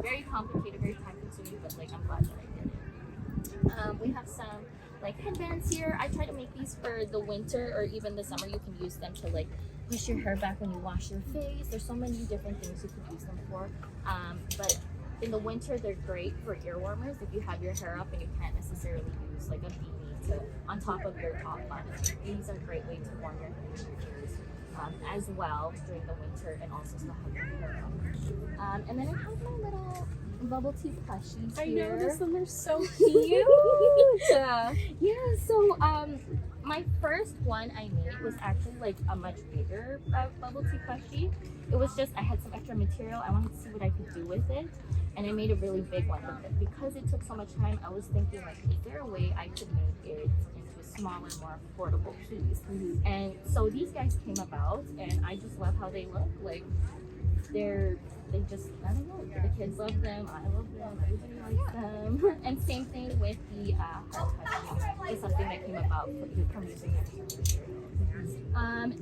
Very complicated, very time consuming, but like I'm glad that I did it. We have some like headbands here. I try to make these for the winter or even the summer. You can use them to like push your hair back when you wash your face. There's so many different things you could use them for. But in the winter, they're great for ear warmers if you have your hair up and you can't necessarily use like a beanie to on top of your top bun. These are a great way to warm your hair and your ears as well during the winter, and also still have your hair up. And then I have my little bubble tea plushies I here. noticed them. They're so cute. Yeah, so my first one I made was actually like a much bigger bubble tea plushie. It was just, I had some extra material. I wanted to see what I could do with it. And I made a really big one. But because it took so much time, I was thinking like, is there a way I could make it into a smaller, more affordable piece? And so these guys came about, and I just love how they look. Like they just, I don't know, the kids love them, I love them, everybody likes them. And same thing with the heart plushie. It's something that came about from using extra material.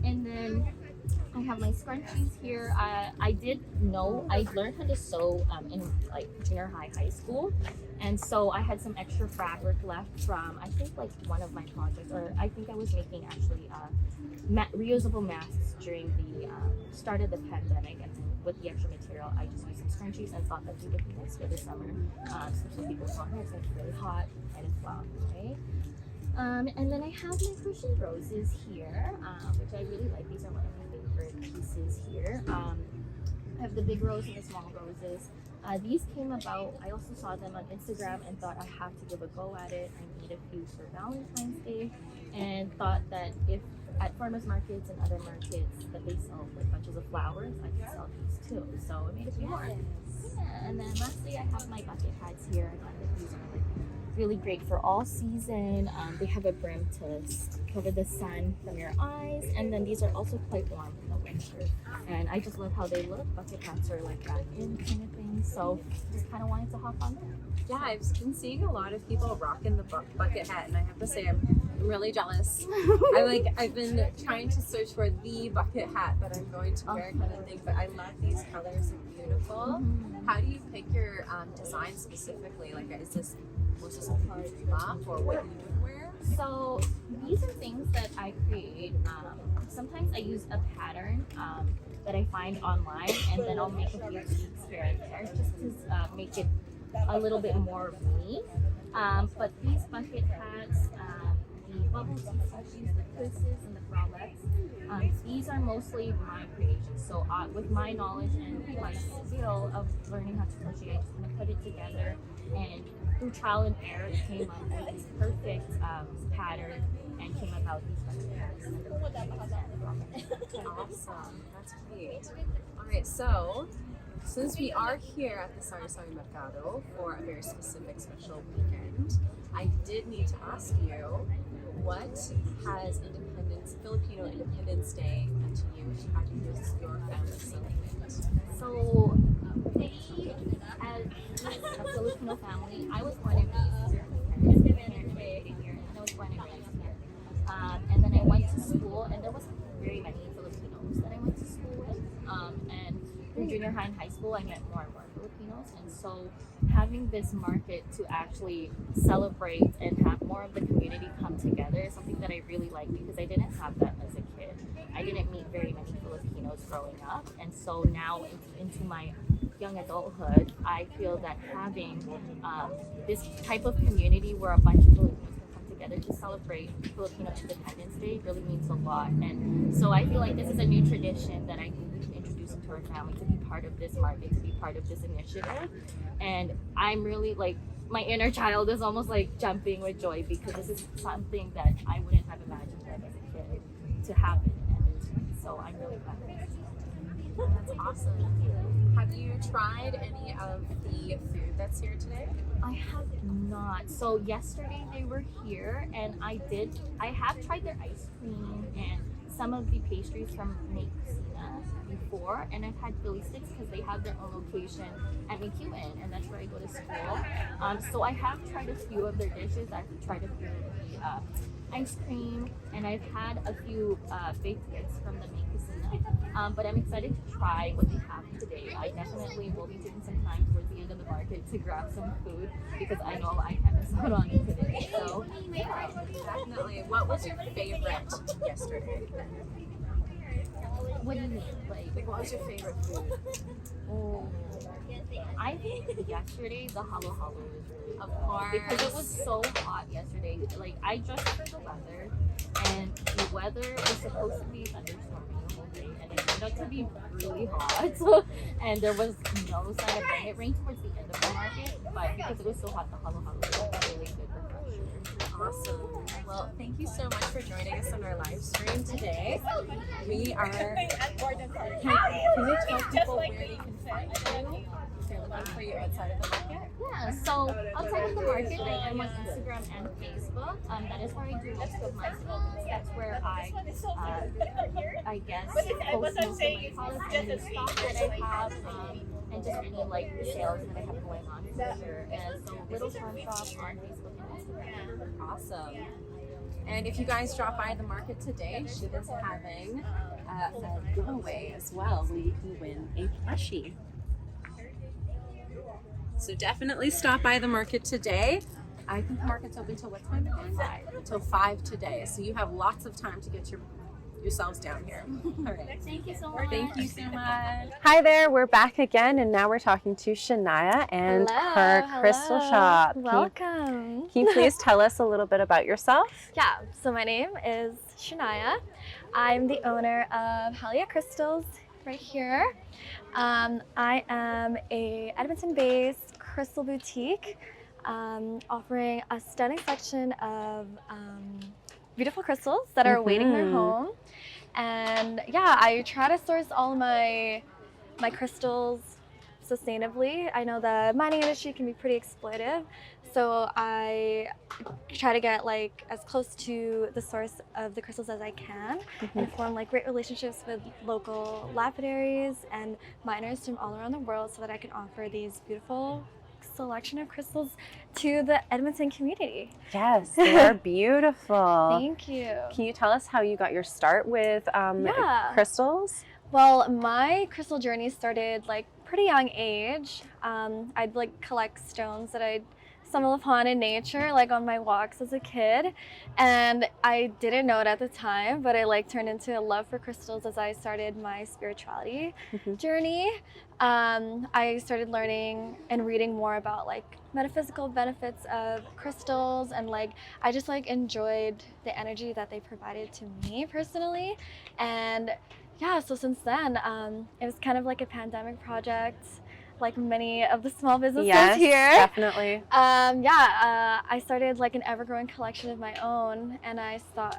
And then I have my scrunchies here. I learned how to sew in like junior high school. And so I had some extra fabric left from, I think like one of my projects, or I think I was making actually reusable masks during the start of the pandemic. And then with the extra material, I just used some scrunchies and thought that they would be nice for the summer. Especially people's want hair, it's like really hot and it's well, okay? And then I have my crochet roses here, which I really like. These are one of my favorite pieces here. I have the big rose and the small roses. These came about, I also saw them on Instagram and thought I have to give a go at it. I made a few for Valentine's Day, and thought that if at farmers markets and other markets that they sell like bunches of flowers, I could sell these too. So I made a few more. Yeah, and then lastly I have my bucket hats here. I thought that these are like really great for all season. They have a brim to cover the sun from your eyes, and then these are also quite warm in the winter. And I just love how they look. Bucket hats are like that in kind of thing, so just kind of wanted to hop on there. Yeah, I've been seeing a lot of people rocking the bucket hat, and I have to say I'm really jealous. I've been trying to search for the bucket hat that I'm going to wear kind of thing, but I love these colors, they're beautiful. How do you pick your design specifically? Like, was this a part up, or what do you wear? So these are things that I create. Sometimes I use a pattern that I find online, and then I'll make a few tweaks here and there just to make it a little bit more me. But these bucket hats, the bubble tea plushies, the purses, and the bralettes, these are mostly my creations. So with my knowledge and my skill of learning how to crochet, I just kind of put it together, and through trial and error it came up with this perfect pattern and came about these bucket hats. Awesome, that's great. All right, so since we are here at the Sari-Sari Mercado for a very specific special weekend, I did need to ask you, what has Filipino Independence Day meant to you? How do your family celebrate? So we, as a Filipino family, I was born and raised here. My parents were here, and I was born and raised here. And then I went to school, and there wasn't very many Filipinos that I went to school with. And in junior high and high school, I met more and more Filipinos. And so having this market to actually celebrate and have more of the community come together is something that I really like, because I didn't have that as a kid. I didn't meet very many Filipinos growing up. And so now into my young adulthood, I feel that having this type of community where a bunch of Filipinos can come together to celebrate Filipino Independence Day really means a lot. And so I feel like this is a new tradition that I think we can introduce into our family, to be part of this market, to be part of this initiative. And I'm really like, my inner child is almost like jumping with joy, because this is something that I wouldn't have imagined as a kid to happen. And so I'm really glad that this is happening. That's awesome. Have you tried any of the food that's here today? I have not. So yesterday they were here, and I have tried their ice cream and some of the pastries from Make Cucina before, and I've had Philly sticks because they have their own location at McEwen, and that's where I go to school. So I have tried a few of their dishes. I've tried a few of the ice cream, and I've had a few baked goods from the Make Cucina. But I'm excited to try what they have today. I definitely will be taking some time towards the end of the market to grab some food because I know I can't miss out on it today. So Definitely. What was your favorite yesterday? what do you mean? Like, what was your favorite food? Oh, I think yesterday the halo halo was really Of good course. because it was so hot yesterday. Like I just for the weather, and the weather was supposed to be thunderstorming the whole day, and it turned out to be really hot. And there was no sign of rain. It rained towards the end of the market, but because it was so hot, the halo halo was a really good refresher. Awesome. Well, thank you so much for joining us on our live stream today. We are. Can you tell people where they can find you if they're looking for you outside of the market? Yeah, so outside of the market, I am on Instagram and Facebook. That is where I do most of my sales. That's where I guess, post most of my products and the stock that I have, and just any like sales that I have going on for sure. And so Little Charm Shop on Facebook and Instagram. Awesome. And if you guys drop by the market today, she is having a giveaway as well where you can win a plushie. So definitely stop by the market today. I think the market's open till what time again? 5. Till 5 today. So you have lots of time to get yourselves down here. All right. Thank you so much. Thank you so much. Hi there, we're back again, and now we're talking to Shania and her crystal shop. Welcome. Can you please tell us a little bit about yourself? Yeah, so my name is Shania. I'm the owner of Halia Crystals right here. I am a Edmonton-based crystal boutique offering a stunning section of beautiful crystals that are awaiting their home. And yeah, I try to source all of my crystals sustainably. I know the mining industry can be pretty exploitive, so I try to get like as close to the source of the crystals as I can and form like great relationships with local lapidaries and miners from all around the world so that I can offer these beautiful selection of crystals to the Edmonton community. Yes, they're beautiful. Thank you. Can you tell us how you got your start with crystals? Well, my crystal journey started like pretty young age. I'd like collect stones that I'd stumble upon in nature, like on my walks as a kid, and I didn't know it at the time, but it like turned into a love for crystals as I started my spirituality journey. I started learning and reading more about like metaphysical benefits of crystals, and like I just like enjoyed the energy that they provided to me personally. And yeah, so since then, it was kind of like a pandemic project, like many of the small businesses here. Definitely. I started like an ever-growing collection of my own, and I thought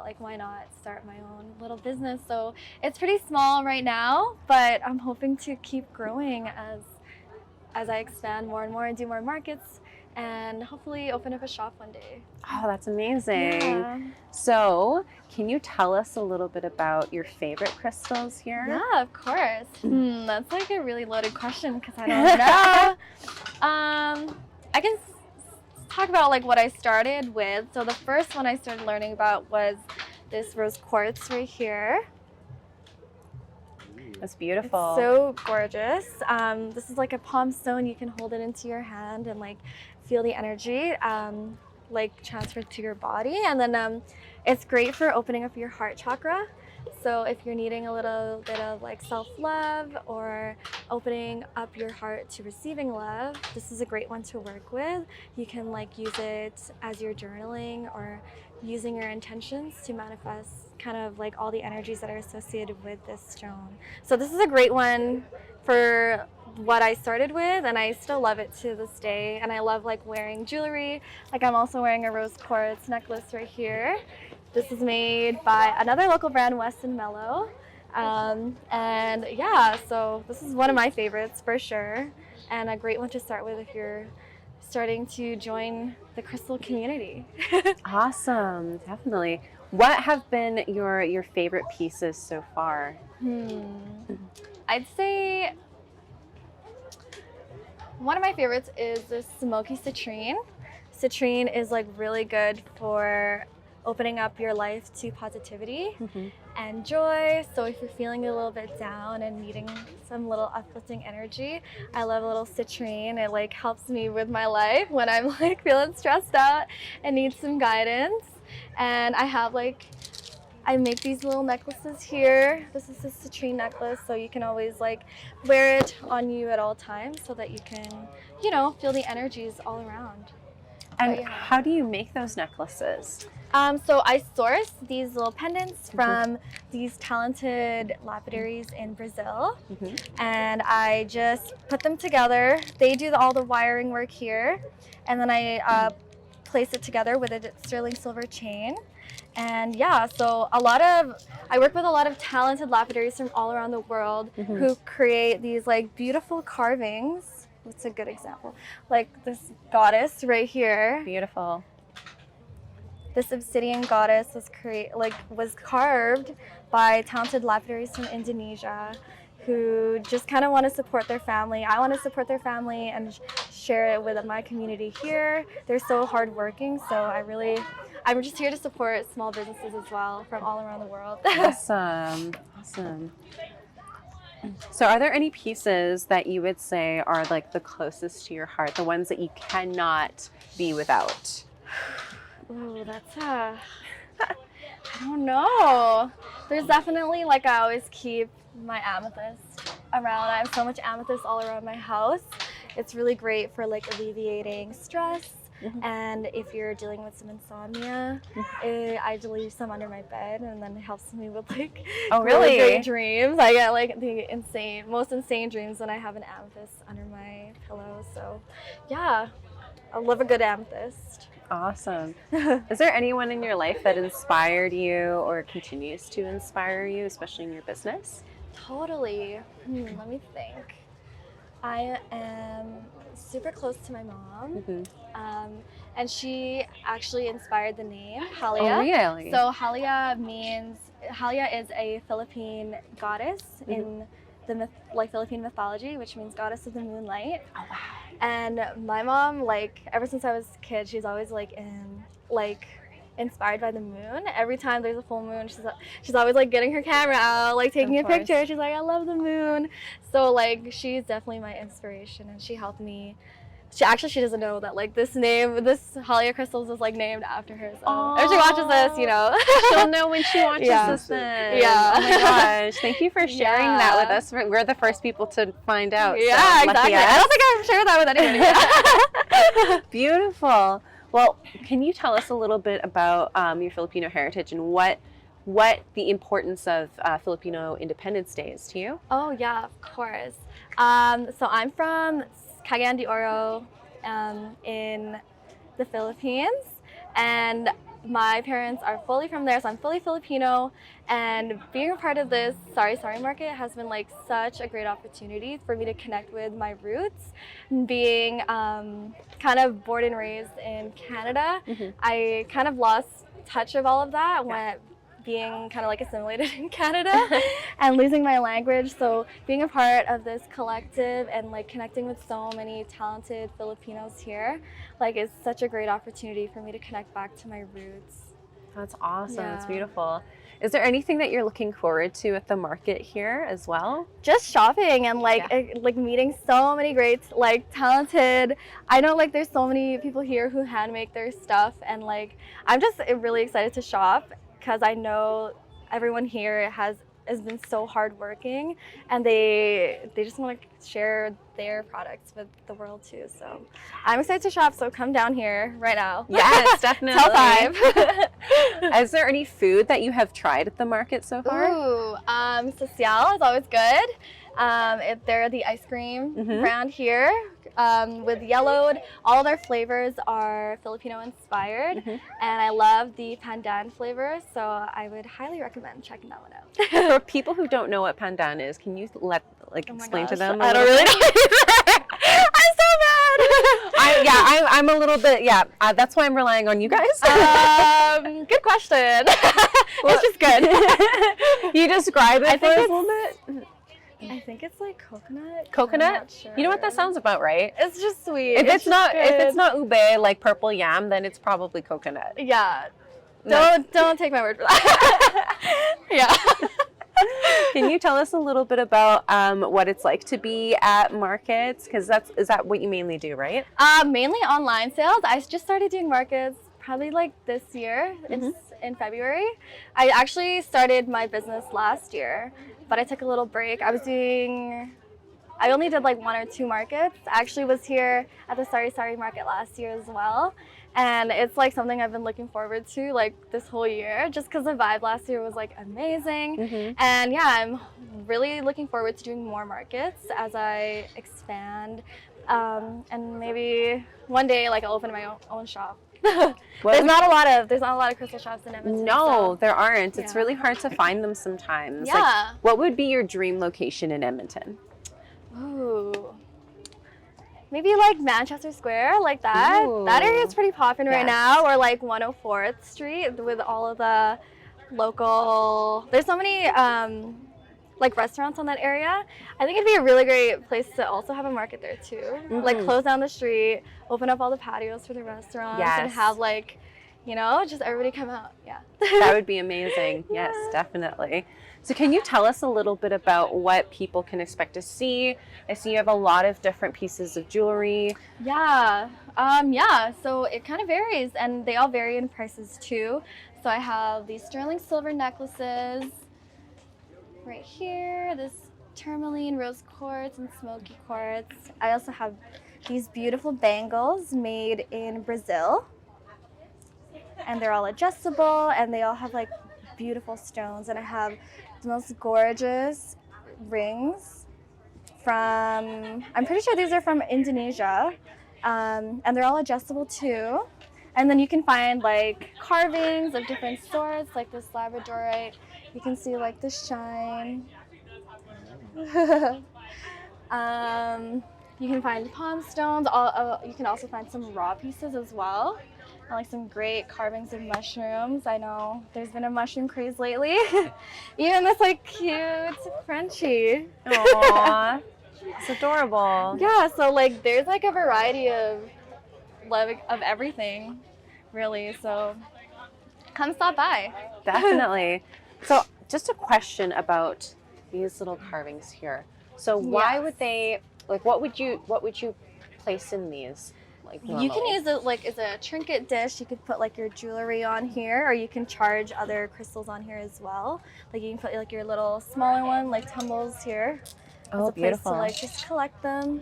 like, why not start my own little business? So it's pretty small right now, but I'm hoping to keep growing as I expand more and more and do more markets, and hopefully open up a shop one day. Oh, that's amazing. Yeah. So, can you tell us a little bit about your favorite crystals here? Yeah, of course. That's like a really loaded question because I don't know. I can talk about like what I started with. So the first one I started learning about was this rose quartz right here. That's beautiful. It's so gorgeous. This is like a palm stone. You can hold it into your hand and like feel the energy like transfer to your body. And then it's great for opening up your heart chakra. So if you're needing a little bit of like self-love or opening up your heart to receiving love, this is a great one to work with. You can like use it as you're journaling or using your intentions to manifest kind of like all the energies that are associated with this stone. So this is a great one for what I started with, and I still love it to this day. And I love like wearing jewelry. Like I'm also wearing a rose quartz necklace right here. This is made by another local brand, Weston Mellow. And yeah, so this is one of my favorites for sure, and a great one to start with if you're starting to join the crystal community. Awesome, definitely. What have been your favorite pieces so far? I'd say one of my favorites is the smoky citrine. Citrine is like really good for opening up your life to positivity and joy. So if you're feeling a little bit down and needing some little uplifting energy, I love a little citrine. It like helps me with my life when I'm like feeling stressed out and need some guidance. And I make these little necklaces here. This is a citrine necklace, so you can always like wear it on you at all times so that you can, you know, feel the energies all around. And how do you make those necklaces? So I source these little pendants from these talented lapidaries in Brazil, and I just put them together. They do all the wiring work here, and then I place it together with a sterling silver chain. And yeah, so I work with a lot of talented lapidaries from all around the world who create these like beautiful carvings. What's a good example? Like this goddess right here. Beautiful. This obsidian goddess was carved by talented lapidaries from Indonesia who just kind of want to support their family. I want to support their family and share it with my community here. They're so hardworking, so I'm just here to support small businesses as well from all around the world. Awesome. So are there any pieces that you would say are like the closest to your heart, the ones that you cannot be without? Ooh, I don't know. There's definitely, like, I always keep my amethyst around. I have so much amethyst all around my house. It's really great for like alleviating stress. And if you're dealing with some insomnia, I leave some under my bed, and then it helps me with like really great dreams. I get like the most insane dreams when I have an amethyst under my pillow. So yeah, I love a good amethyst. Awesome. Is there anyone in your life that inspired you or continues to inspire you, especially in your business? Totally. Let me think. I am super close to my mom, and she actually inspired the name Halia. Oh, really? So Halia is a Philippine goddess in the Philippine mythology, which means goddess of the moonlight. Oh, wow. And my mom, like, ever since I was a kid, she's always inspired by the moon. Every time there's a full moon, she's always like getting her camera out, like taking a picture. She's like, I love the moon. So like she's definitely my inspiration, and she helped me. She doesn't know that like this Halia Crystals is like named after her. So if she watches this, you know, she'll know when she watches this then. Yeah. Oh my gosh. Thank you for sharing that with us. We're the first people to find out. Yeah, so exactly. I don't think I've shared that with anybody. Beautiful. Well, can you tell us a little bit about your Filipino heritage and what the importance of Filipino Independence Day is to you? Oh yeah, of course. So I'm from Cagayan de Oro in the Philippines, and my parents are fully from there, so I'm fully Filipino. And being a part of this Sari market has been like such a great opportunity for me to connect with my roots. Being kind of born and raised in Canada, I kind of lost touch of all of that when being kind of like assimilated in Canada and losing my language. So being a part of this collective and like connecting with so many talented Filipinos here, like, is such a great opportunity for me to connect back to my roots. That's awesome. Yeah. That's beautiful. Is there anything that you're looking forward to at the market here as well? Just shopping and like meeting so many great, like, talented. I know like there's so many people here who hand make their stuff, and like I'm just really excited to shop because I know everyone here has been so hardworking, and they just want to share their products with the world too. So I'm excited to shop. So come down here right now. Yes, definitely. Till 5. Is there any food that you have tried at the market so far? Ooh, social is always good. They're the ice cream brand here with yellowed. All their flavors are Filipino inspired, and I love the pandan flavor, so I would highly recommend checking that one out. For people who don't know what pandan is, can you Oh explain to gosh, them? I don't really know either. I'm so bad. I'm a little bit, that's why I'm relying on you guys. Good question. It's just good. You describe it I for think us a it's- little bit? I think it's like coconut. Coconut? I'm not sure. You know what, that sounds about right. It's just sweet. If it's not good. ube, like purple yam, then it's probably coconut. Yeah. Nice. Don't take my word for that. Yeah. Can you tell us a little bit about what it's like to be at markets? Because is that what you mainly do, right? Mainly online sales. I just started doing markets probably like this year. It's in February. I actually started my business last year, but I took a little break. I only did like 1 or 2 markets. I actually was here at the Sari market last year as well. And it's like something I've been looking forward to like this whole year, just because the vibe last year was like amazing. And yeah, I'm really looking forward to doing more markets as I expand. And maybe one day like I'll open my own shop. There's not a lot of crystal shops in Edmonton. No, so. there aren't. It's Yeah. really hard to find them sometimes. Yeah. Like, what would be your dream location in Edmonton? Ooh. Maybe like Manchester Square, like that. Ooh. That area is pretty popular right Yes. now. Or like 104th Street with all of the local. There's so many like restaurants on that area. I think it'd be a really great place to also have a market there too. Like close down the street, open up all the patios for the restaurants, and Yes. have like, just everybody come out. Yeah. That would be amazing. Yes, definitely. So can you tell us a little bit about what people can expect to see? I see you have a lot of different pieces of jewelry. Yeah. So it kind of varies, and they all vary in prices too. So I have these sterling silver necklaces right here, this tourmaline rose quartz and smoky quartz. I also have these beautiful bangles made in Brazil, and they're all adjustable, and they all have like beautiful stones. And I have the most gorgeous rings from, I'm pretty sure these are from Indonesia, and they're all adjustable too. And then you can find like carvings of different sorts, like this labradorite. You can see like the shine. You can find palm stones. You can also find some raw pieces as well. And like some great carvings of mushrooms. I know there's been a mushroom craze lately. Even this like cute Frenchie. Aww, it's adorable. Yeah, so like there's like a variety of everything, really. So come stop by. Definitely. So just a question about these little carvings here. So why would they, like, what would you place in these? Like, You can use it like as a trinket dish. You could put like your jewelry on here, or you can charge other crystals on here as well. Like you can put like your little smaller one, like tumbles here. Oh, as a beautiful. place to like just collect them.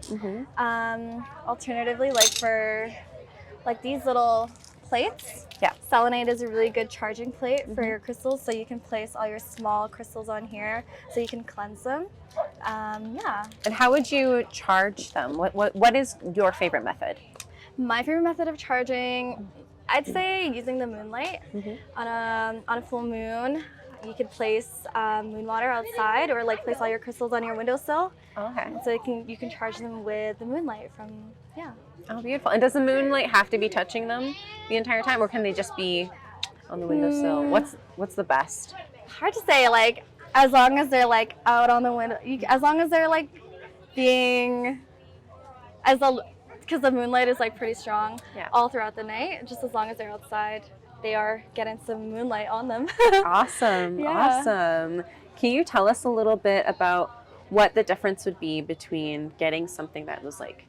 Alternatively, like for like these little plates. Yeah. Selenite is a really good charging plate for your crystals, so you can place all your small crystals on here, so you can cleanse them. Yeah. And how would you charge them? What is your favorite method? My favorite method of charging, I'd say using the moonlight. On a full moon, you could place moon water outside, or like place all your crystals on your windowsill. Okay. So you can charge them with the moonlight from. Oh, beautiful. And does the moonlight have to be touching them the entire time, or can they just be on the windowsill? What's the best? Hard to say. Like as long as they're like out on the window, as long as they're like being because the moonlight is like pretty strong all throughout the night. Just as long as they're outside, they are getting some moonlight on them. Awesome. Yeah. Awesome. Can you tell us a little bit about what the difference would be between getting something that was like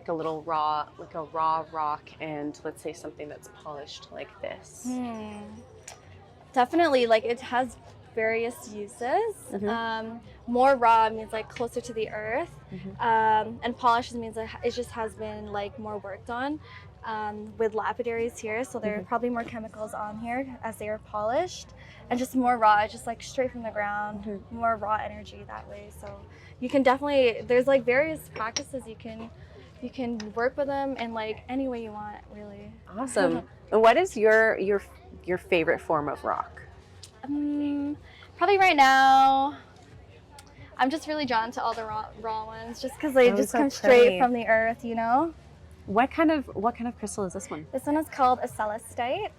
a little raw, like a raw rock, and let's say something that's polished like this? Definitely, like it has various uses. More raw means like closer to the earth, and polished means it just has been like more worked on with lapidaries here. So there are probably more chemicals on here as they are polished, and just more raw, just like straight from the ground, more raw energy that way. So you can definitely, there's like various practices you can work with them in like any way you want, really. Awesome. And what is your favorite form of rock? Probably right now, I'm just really drawn to all the raw ones, just because they Oh, just so come pretty. straight from the earth, you know. What kind of crystal is this one? This one is called a celestite,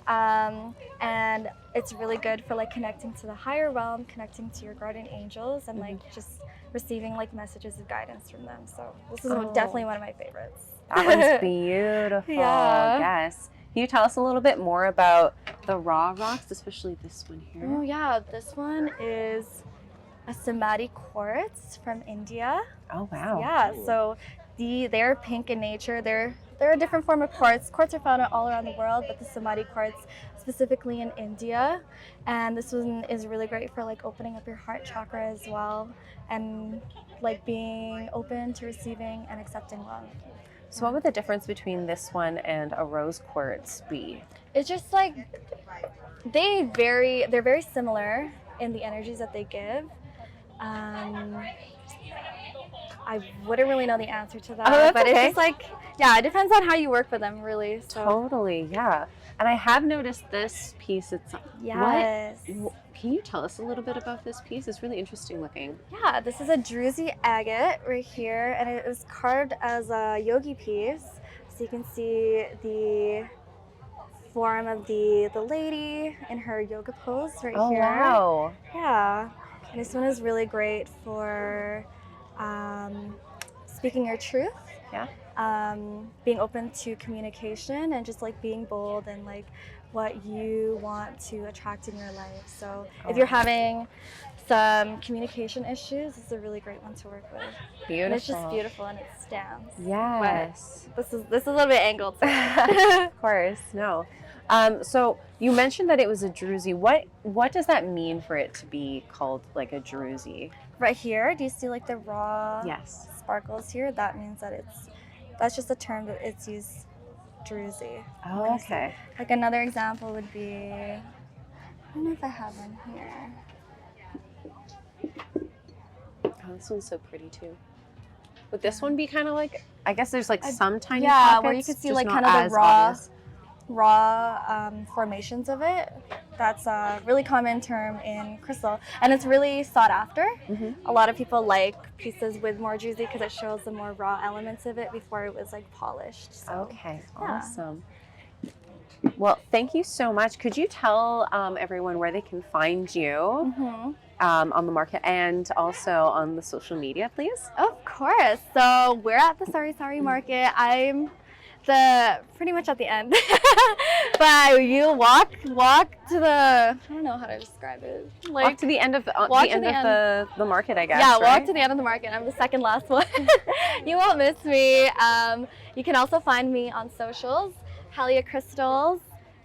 and it's really good for like connecting to the higher realm, connecting to your guardian angels, and like just receiving like messages of guidance from them. So this is definitely one of my favorites. That one's beautiful. Yeah. Yes. Can you tell us a little bit more about the raw rocks, especially this one here? Oh yeah, this one is a samadhi quartz from India. Oh wow. Yeah, so they're pink in nature. They're a different form of quartz. Quartz are found all around the world, but the samadhi quartz specifically in India. And this one is really great for like opening up your heart chakra as well, and like being open to receiving and accepting love. So what would the difference between this one and a rose quartz be? It's just like they're very similar in the energies that they give. I wouldn't really know the answer to that, but it's just like, yeah, it depends on how you work with them, really. So. Totally, yeah. And I have noticed this piece. It's yes. Can you tell us a little bit about this piece? It's really interesting looking. Yeah, this is a druzy agate right here, and it was carved as a yogi piece. So you can see the form of the lady in her yoga pose right here. Oh wow. Yeah, and this one is really great for speaking your truth. Yeah. Being open to communication and just like being bold and like what you want to attract in your life. So if you're having some communication issues, this is a really great one to work with. Beautiful. And it's just beautiful and it stands. Yes. But this is a little bit angled. Of course, no. So you mentioned that it was a druzy. What does that mean for it to be called like a druzy? Right here, do you see like the raw Yes. sparkles here? That means that that's just a term that it's used, druzy. Oh, okay. Like another example would be, I don't know if I have one here. Oh, this one's so pretty too. Would this one be kind of like, I guess there's like some tiny yeah, pockets, where you could see just like not kind of as the obvious. raw formations of it. That's a really common term in crystal, and it's really sought after. A lot of people like pieces with more druzy because it shows the more raw elements of it before it was like polished. So, Okay, yeah. awesome. Well, thank you so much. Could you tell everyone where they can find you on the market and also on the social media, please? Of course. So we're at the Sari Market. I'm pretty much at the end, but you walk to the, I don't know how to describe it. Like, walk to the end of the market, I guess. Yeah, right? walk to the end of the market. I'm the second last one. You won't miss me. You can also find me on socials, Halia Crystals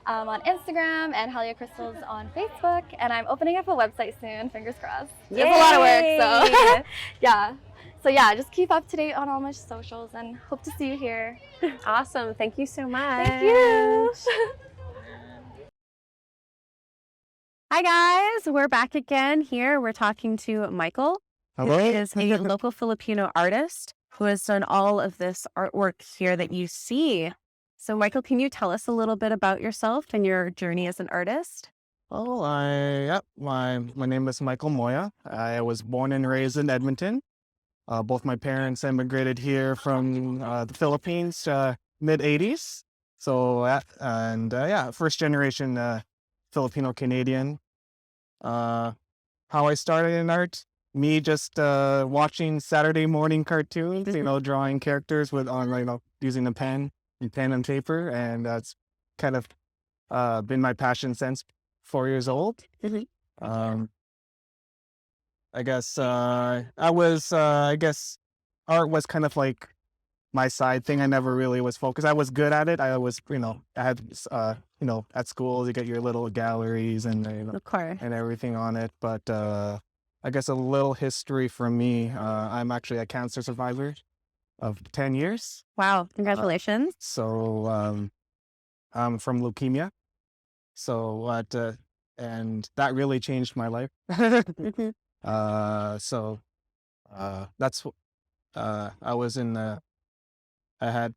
on Instagram and Halia Crystals on Facebook, and I'm opening up a website soon. Fingers crossed. It's a lot of work, so yeah. So yeah, just keep up to date on all my socials and hope to see you here. Awesome. Thank you so much. Thank you. Hi guys, we're back again here. We're talking to Michael. Hello. Who is a local Filipino artist who has done all of this artwork here that you see. So Michael, can you tell us a little bit about yourself and your journey as an artist? Oh, my name is Michael Moya. I was born and raised in Edmonton. Both my parents immigrated here from the Philippines mid 80s. So first generation Filipino Canadian. How I started in art, me just watching Saturday morning cartoons, drawing characters using a pen and paper, and that's kind of been my passion since 4 years old. I guess art was kind of like my side thing. I never really was focused. I was good at it. I was, I had, at school you get your little galleries and and everything on it. But I guess a little history from me. I'm actually a cancer survivor of 10 years. Wow! Congratulations. I'm from leukemia. And that really changed my life. That's I was in the I had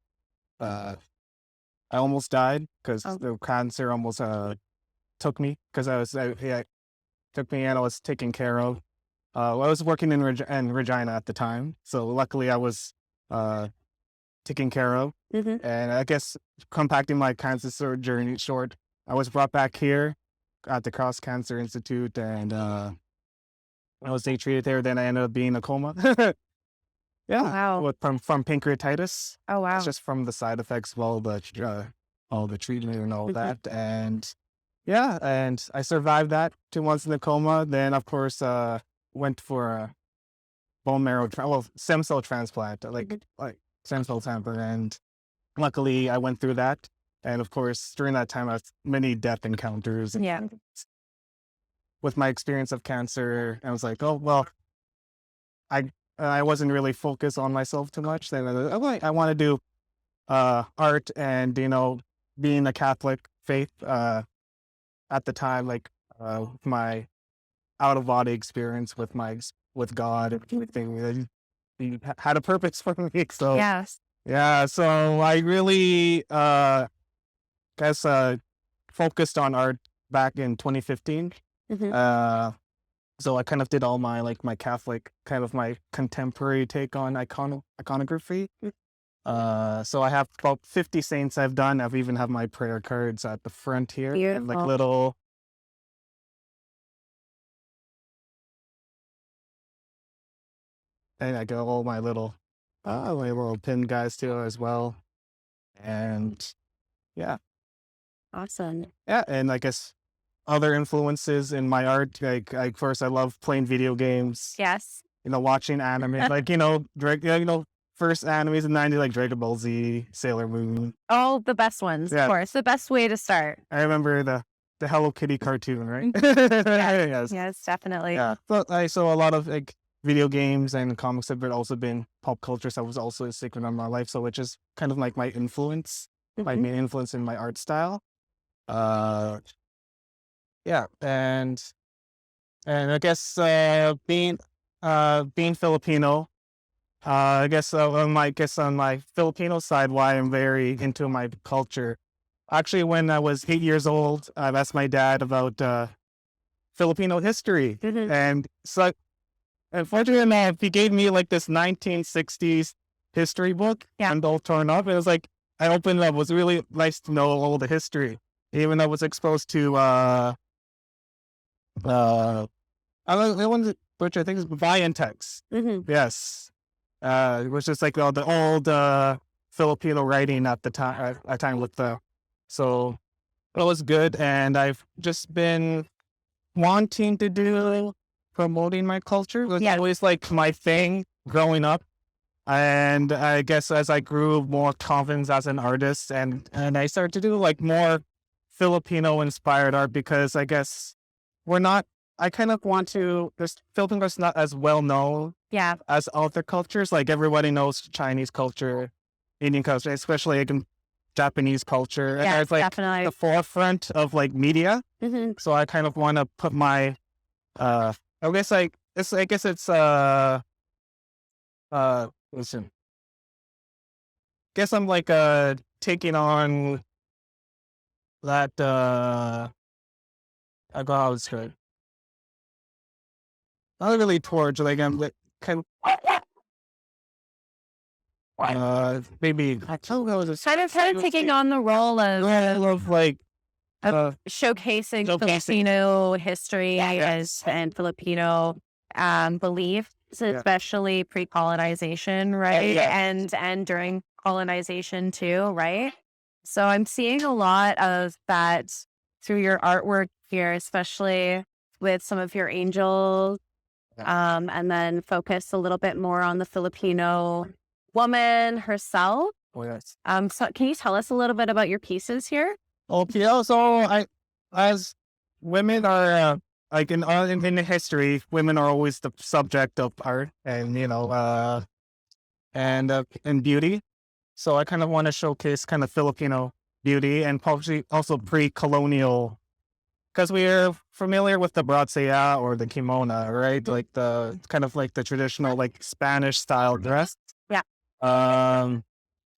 I almost died because Oh. the cancer almost took me because yeah, took me and I was taken care of. I was working in Regina at the time, so luckily I was uh, taken care of. Mm-hmm. And I guess compacting my journey short, I was brought back here at the Cross Cancer Institute, and I was day treated there. Then I ended up being in a coma. Yeah, Wow. from pancreatitis. Oh wow. It's just from the side effects of all the treatment and all Mhm. that. And yeah, and I survived that 2 months in the coma. Then of course went for a bone marrow stem cell transplant, like stem cell transplant. And luckily I went through that. And of course during that time I had many death encounters. Yeah. With my experience of cancer, I was like, oh well, I wasn't really focused on myself too much. Then I want to do art, and being a Catholic faith at the time, like my out of body experience with God and everything, he had a purpose for me. So Yes. yeah, so I really guess focused on art back in 2015. Mm-hmm. So I kind of did all my Catholic, kind of my contemporary take on iconography. So I have about 50 saints I've done. I've even have my prayer cards at the front here, and like Beautiful. little. And I got all my little pin guys too as well. And yeah, Awesome. and I guess other influences in my art, like first I love playing video games. Yes. Watching anime, first animes in the 90s, like Dragon Ball Z, Sailor Moon. All the best ones, Yeah. of course. The best way to start. I remember the Hello Kitty cartoon, right? Yes. Yes, definitely. Yeah. So a lot of like video games and comics have also been pop culture. So was also a secret in my life. So which is kind of like my influence, my Mhm. main influence in my art style. Yeah, and I guess being Filipino, I guess on my Filipino side, why I'm very into my culture. Actually, when I was 8 years old, I've asked my dad about Filipino history, Mhm. and so unfortunately enough, he gave me like this 1960s history book, Yeah. and all torn up. And it was like I opened it up. It was really nice to know all the history, even though I was exposed to I don't know one which I think is Viantex. Mhm. Yes. It was just like the old Filipino writing at the time with so it was good, and I've just been wanting to do promoting my culture. It was Yeah. always like my thing growing up. And I guess as I grew more confidence as an artist, and I started to do like more Filipino inspired art, because I guess I kind of want to, there's Filipino art's not as well known Yeah. as other cultures. Like everybody knows Chinese culture, Indian culture, especially like Japanese culture. And Yes, it's like definitely. the forefront of like media. Mhm. So I kind of want to put my, I guess it's listen, guess I'm like taking on that I go how it's good. Not really torch, like I'm like kind maybe I don't know, it's Kind of taking on the role of I love like showcasing Showcasing. Filipino history and Filipino beliefs, especially pre-colonization, right? Yeah. And during colonization too, right? So I'm seeing a lot of that through your artwork here, especially with some of your angels, and then focus a little bit more on the Filipino woman herself. Oh yes. So can you tell us a little bit about your pieces here? Okay, so as women are like in the history, women are always the subject of art, and and beauty. So I kind of want to showcase kind of Filipino beauty, and probably also pre-colonial because we're familiar with the brassiere or the kimono, right? Like the kind of like the traditional like Spanish style dress. Yeah.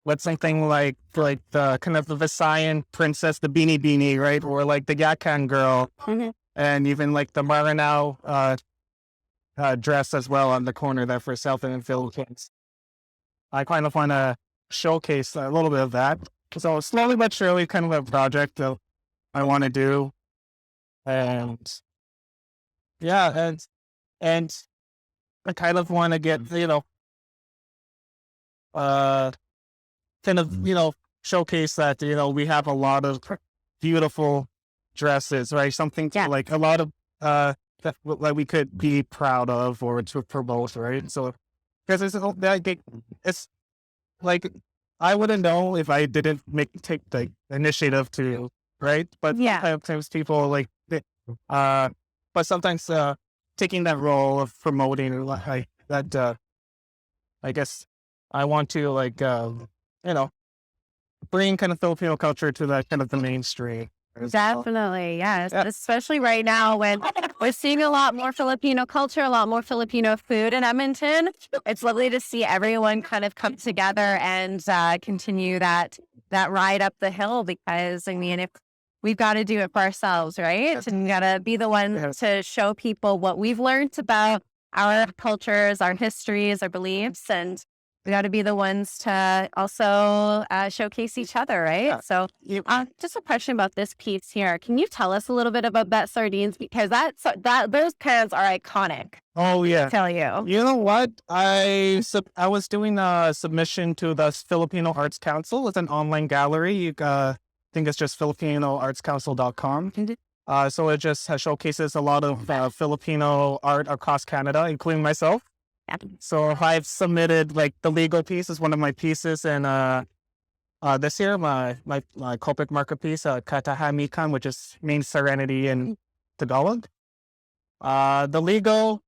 With something like the kind of the Visayan princess, the beanie, right? Or like the Yakan girl, and even like the Maranao dress as well on the corner there for South Indian Philippines. I kind of want to showcase a little bit of that. So slowly but surely, kind of a project that I want to do, and yeah, and I kind of want to get kind of showcase that we have a lot of beautiful dresses, right? Something to like a lot of that like we could be proud of or to promote, right? So because it's like I wouldn't know if I didn't take the initiative to, right? But sometimes people like but sometimes taking that role of promoting like that I guess I want to like bring kind of Filipino culture to that kind of the mainstream. Definitely, yes. Especially right now when we're seeing a lot more Filipino culture, a lot more Filipino food in Edmonton. It's lovely to see everyone kind of come together and continue that ride up the hill, because I mean, if we've got to do it for ourselves, right? And we got to be the one to show people what we've learned about our cultures, our histories, our beliefs, and we got to be the ones to also showcase each other, right? Yeah. So just a question about this piece here. Can you tell us a little bit about that sardines? Because those cans are iconic. Oh, yeah. I tell you. You know what? I was doing a submission to the Filipino Arts Council. It's an online gallery. You think it's just filipinoartscouncil.com. So it just showcases a lot of Filipino art across Canada, including myself. So I've submitted like the legal piece is one of my pieces, and this year my Copic marker piece, Katahamikan, which is means serenity in Tagalog. The legal,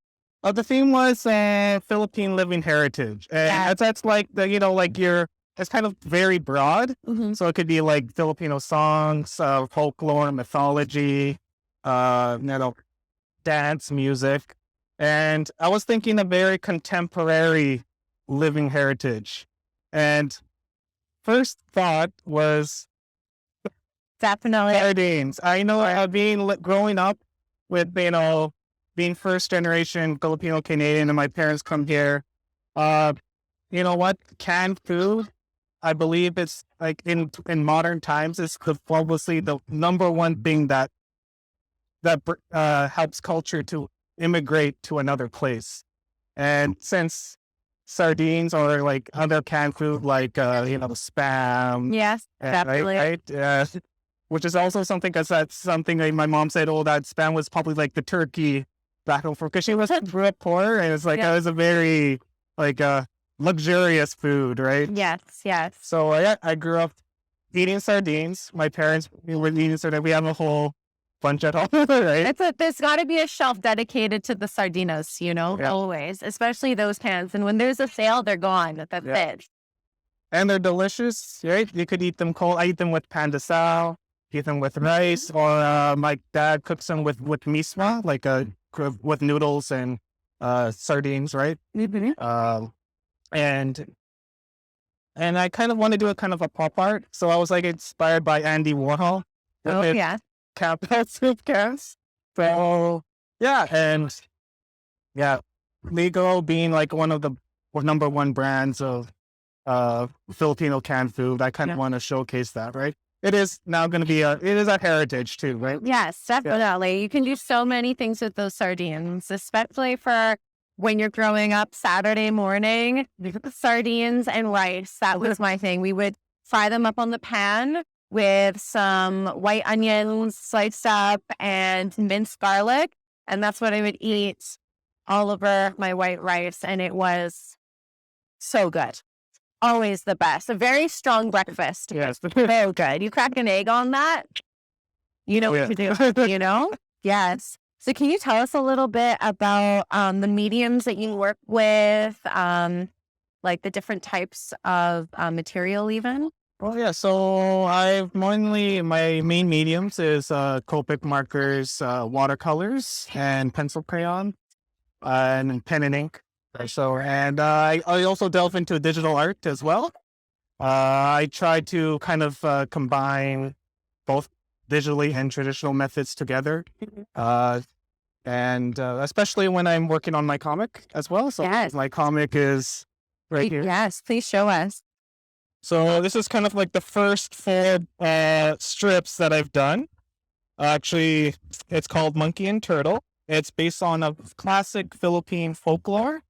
the theme was Philippine living heritage, and that's like the like it's kind of very broad. So it could be like Filipino songs, folklore, mythology, dance, music. And I was thinking a very contemporary living heritage. And first thought was definitely sardines. I know I've been growing up with, being first generation Filipino Canadian, and my parents come here. You know what? Canned food, I believe it's like in modern times is obviously the number one thing that helps culture to immigrate to another place. And since sardines or like other canned food like spam, definitely, right, which is also something, because that's something like my mom said, that spam was probably like the turkey back and forth, because she was grew up poor, and it's like it was a very like luxurious food, right? Yes. So I grew up eating sardines. My parents were eating sardines. We have a whole bunch at home, right? There's got to be a shelf dedicated to the sardinas, always, especially those cans. And when there's a sale, they're gone. That's it. And they're delicious, right? You could eat them cold. I eat them with pandesal, eat them with rice, or my dad cooks them with miswa, like with noodles and sardines, right? And I kind of want to do a kind of a pop art. So I was like inspired by Andy Warhol. Capital soup cans. So Lego being like one of the number one brands of Filipino canned food, I kind of want to showcase that, right? It is now going to be it is a heritage too, right? Yes, definitely. You can do so many things with those sardines, especially for when you're growing up Saturday morning. Sardines and rice, that was my thing. We would fry them up on the pan with some white onions sliced up and minced garlic. And that's what I would eat all over my white rice. And it was so good. Always the best. A very strong breakfast. Yes. Very good. You crack an egg on that, what to do, Yes. So can you tell us a little bit about the mediums that you work with, like the different types of material even? Well, yeah. So I've mainly my main mediums is Copic markers, watercolors, and pencil crayon, and pen and ink. So and I also delve into digital art as well. I try to kind of combine both digitally and traditional methods together. Uh, and especially when I'm working on my comic as well. So Yes. my comic is right here. Yes, please show us. So this is kind of like the first four strips that I've done. Actually, it's called Monkey and Turtle. It's based on a classic Philippine folklore.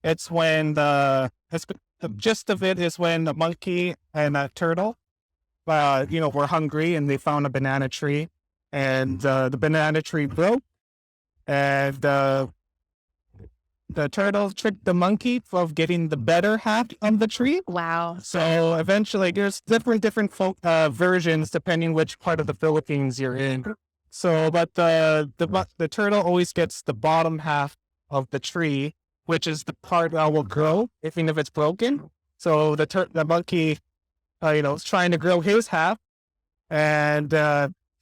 It's when the gist of it is when the monkey and a turtle, were hungry and they found a banana tree, and the banana tree broke, and the turtle tricked the monkey of getting the better half of the tree. Wow. So eventually, there's different folk versions depending which part of the Philippines you're in. So, but the turtle always gets the bottom half of the tree, which is the part that will grow, even if it's broken. So the monkey, is trying to grow his half, and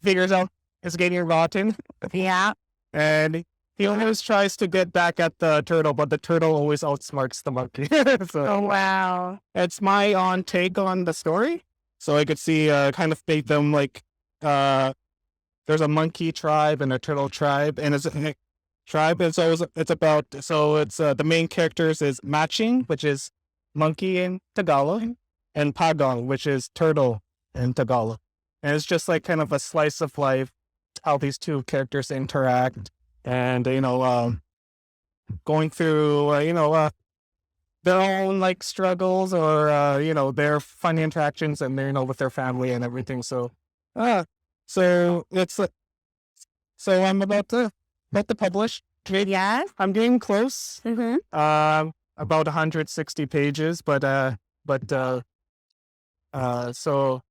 figures out it's getting rotten. Yeah. And he always tries to get back at the turtle, but the turtle always outsmarts the monkey. So Oh, wow. it's my take on the story. So I could see kind of make them like there's a monkey tribe and a turtle tribe, and it's a tribe is always it's about the main characters is matching, which is monkey in Tagalog, and pagong, which is turtle in Tagalog. And it's just like kind of a slice of life, how these two characters interact, and going through their own like struggles, or their funny interactions, and with their family and everything. So so it's so I'm about to publish. Yeah. I'm getting close. Mm-hmm. About 160 pages, but so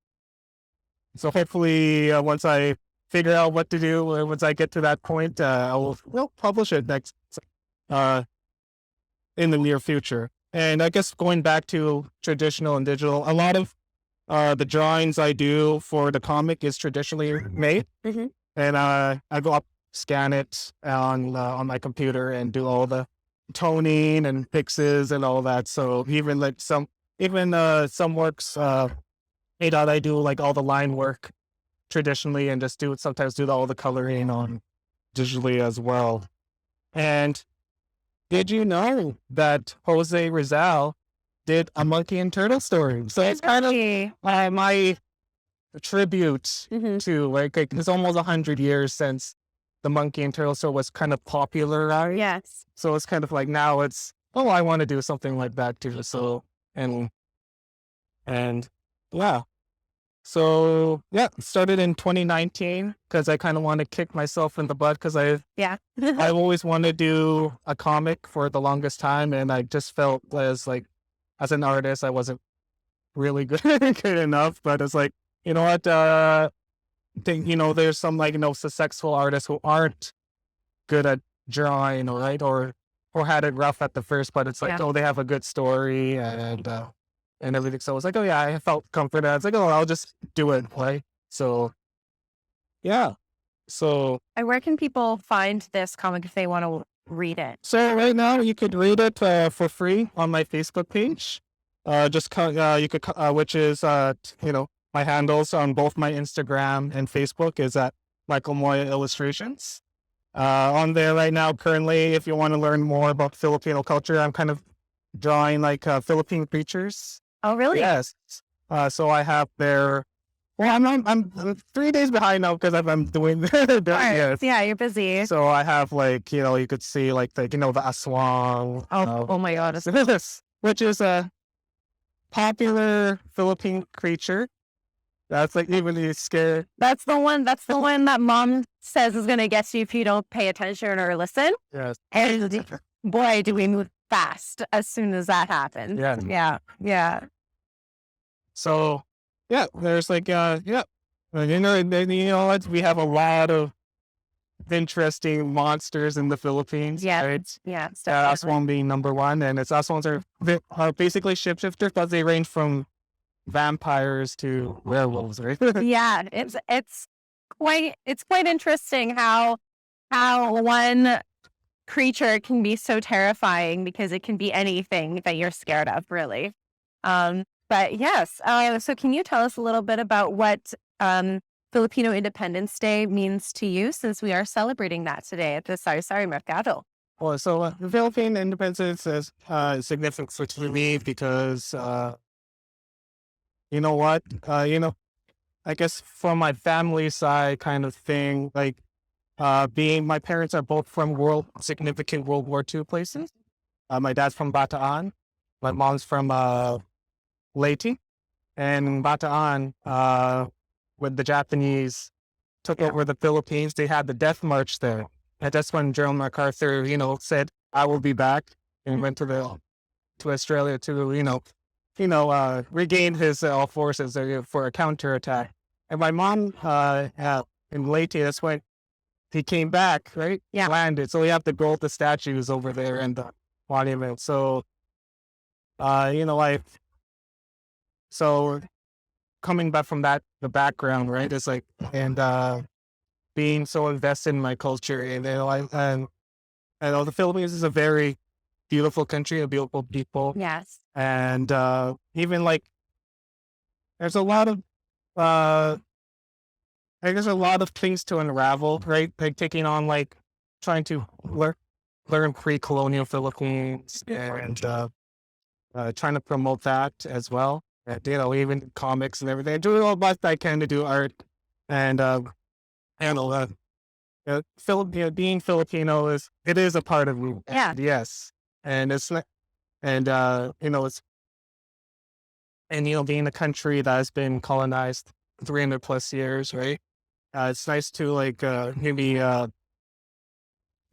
hopefully once I figure out what to do, once I get to that point, we'll publish it next in the near future. And I guess going back to traditional and digital, a lot of the drawings I do for the comic is traditionally made, Mm-hmm. and I go up, scan it on my computer, and do all the toning and fixes and all that. So even like some works that I do like all the line work traditionally, and just sometimes do all the coloring on digitally as well. And did you know that Jose Rizal did a monkey and turtle story? So it's kind of my tribute Mm-hmm. to like it's almost 100 years since the monkey and turtle story was kind of popularized. Yes. So it's kind of like now it's I want to do something like that too. So and yeah. So yeah, started in 2019 because I kind of want to kick myself in the butt because Yeah. I've always wanted to do a comic for the longest time, and I just felt as an artist I wasn't really good enough. But it's like, you know what, there's some successful artists who aren't good at drawing, or had it rough at the first, but it's like, Yeah. they have a good story and everything. So I was like, oh yeah, I felt confident. I was like, I'll just do it, right? So yeah. So And where can people find this comic if they want to read it? so right now you could read it for free on my Facebook page. Which is my handles on both my Instagram and Facebook is at Michael Moya Illustrations. On there right now, currently, if you want to learn more about Filipino culture, I'm kind of drawing Philippine creatures. Oh, really? Yes. So I have their. Well, I'm 3 days behind now because I'm doing yes. Yeah, you're busy. So I have you could see the aswang. Oh my God. This, which is a popular Philippine creature. That's even scared. That's the one that mom says is going to get you if you don't pay attention or listen. Yes. And boy, do we move fast as soon as that happens. Yeah. Yeah. Yeah. So yeah, there's we have a lot of interesting monsters in the Philippines. Yeah. Right? Yeah. Aswang being number one, and its aswangs are basically shapeshifters, but they range from vampires to werewolves, right? Yeah, it's quite interesting how one creature can be so terrifying because it can be anything that you're scared of, really. But yes, so can you tell us a little bit about what Filipino Independence Day means to you, since we are celebrating that today at the Sari-Sari Mercado? Well, so the Philippine independence is significant for me because you know what, I guess from my family side kind of thing, like being my parents are both from significant World War II places. My dad's from Bataan, my mom's from Leyte, and Bataan, when the Japanese took over the Philippines, they had the death march there. And that's when General MacArthur, said, "I will be back," and went to Australia to, regain his forces for a counterattack. And my mom, in Leyte, that's when he came back, right? Yeah. Landed. So we have to go the statues over there and the monument. So, so coming back from the background, right? It's like, and being so invested in my culture, and I know the Philippines is a very beautiful country, a beautiful people, Yes. and even like there's a lot of there's a lot of things to unravel, right? Like taking on like trying to learn pre-colonial Philippines and trying to promote that as well. And, even comics and everything. Doing all the best I can to do art and being Filipino is a part of me. Yeah. Yes. And it's not, and it's, and being a country that has been colonized 300 plus years, right? It's nice to like maybe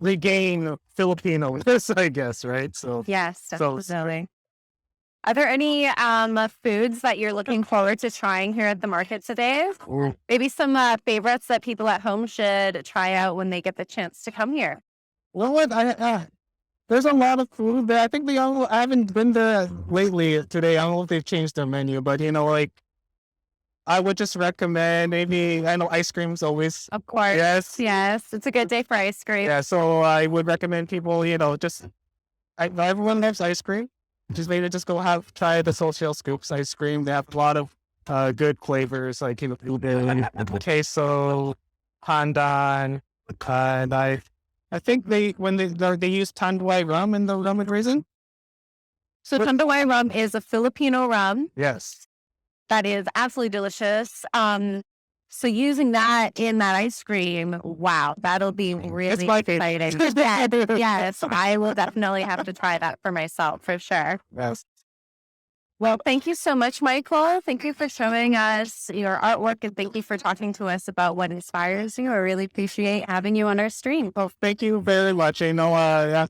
regain Filipino-ness, I guess, right? So Yes, definitely. Are there any foods that you're looking forward to trying here at the market today? Maybe some favorites that people at home should try out when they get the chance to come here. Well, what there's a lot of food there. I think I haven't been there lately today. I don't know if they've changed their menu, but like I would just recommend maybe, I know ice cream's always. Of course. Yes. Yes. It's a good day for ice cream. Yeah. So I would recommend people, everyone loves ice cream. Just maybe just try the Social Scoops ice cream. They have a lot of good flavors like, blueberry, queso, pandan. And I think they use tanduay rum in the rum and raisin. So tanduay rum is a Filipino rum. Yes. That is absolutely delicious. So using that in that ice cream, wow, that'll be really exciting. Yes, I will definitely have to try that for myself, for sure. Yes. Well, thank you so much, Michael. Thank you for showing us your artwork, and thank you for talking to us about what inspires you. I really appreciate having you on our stream. Well, thank you very much. I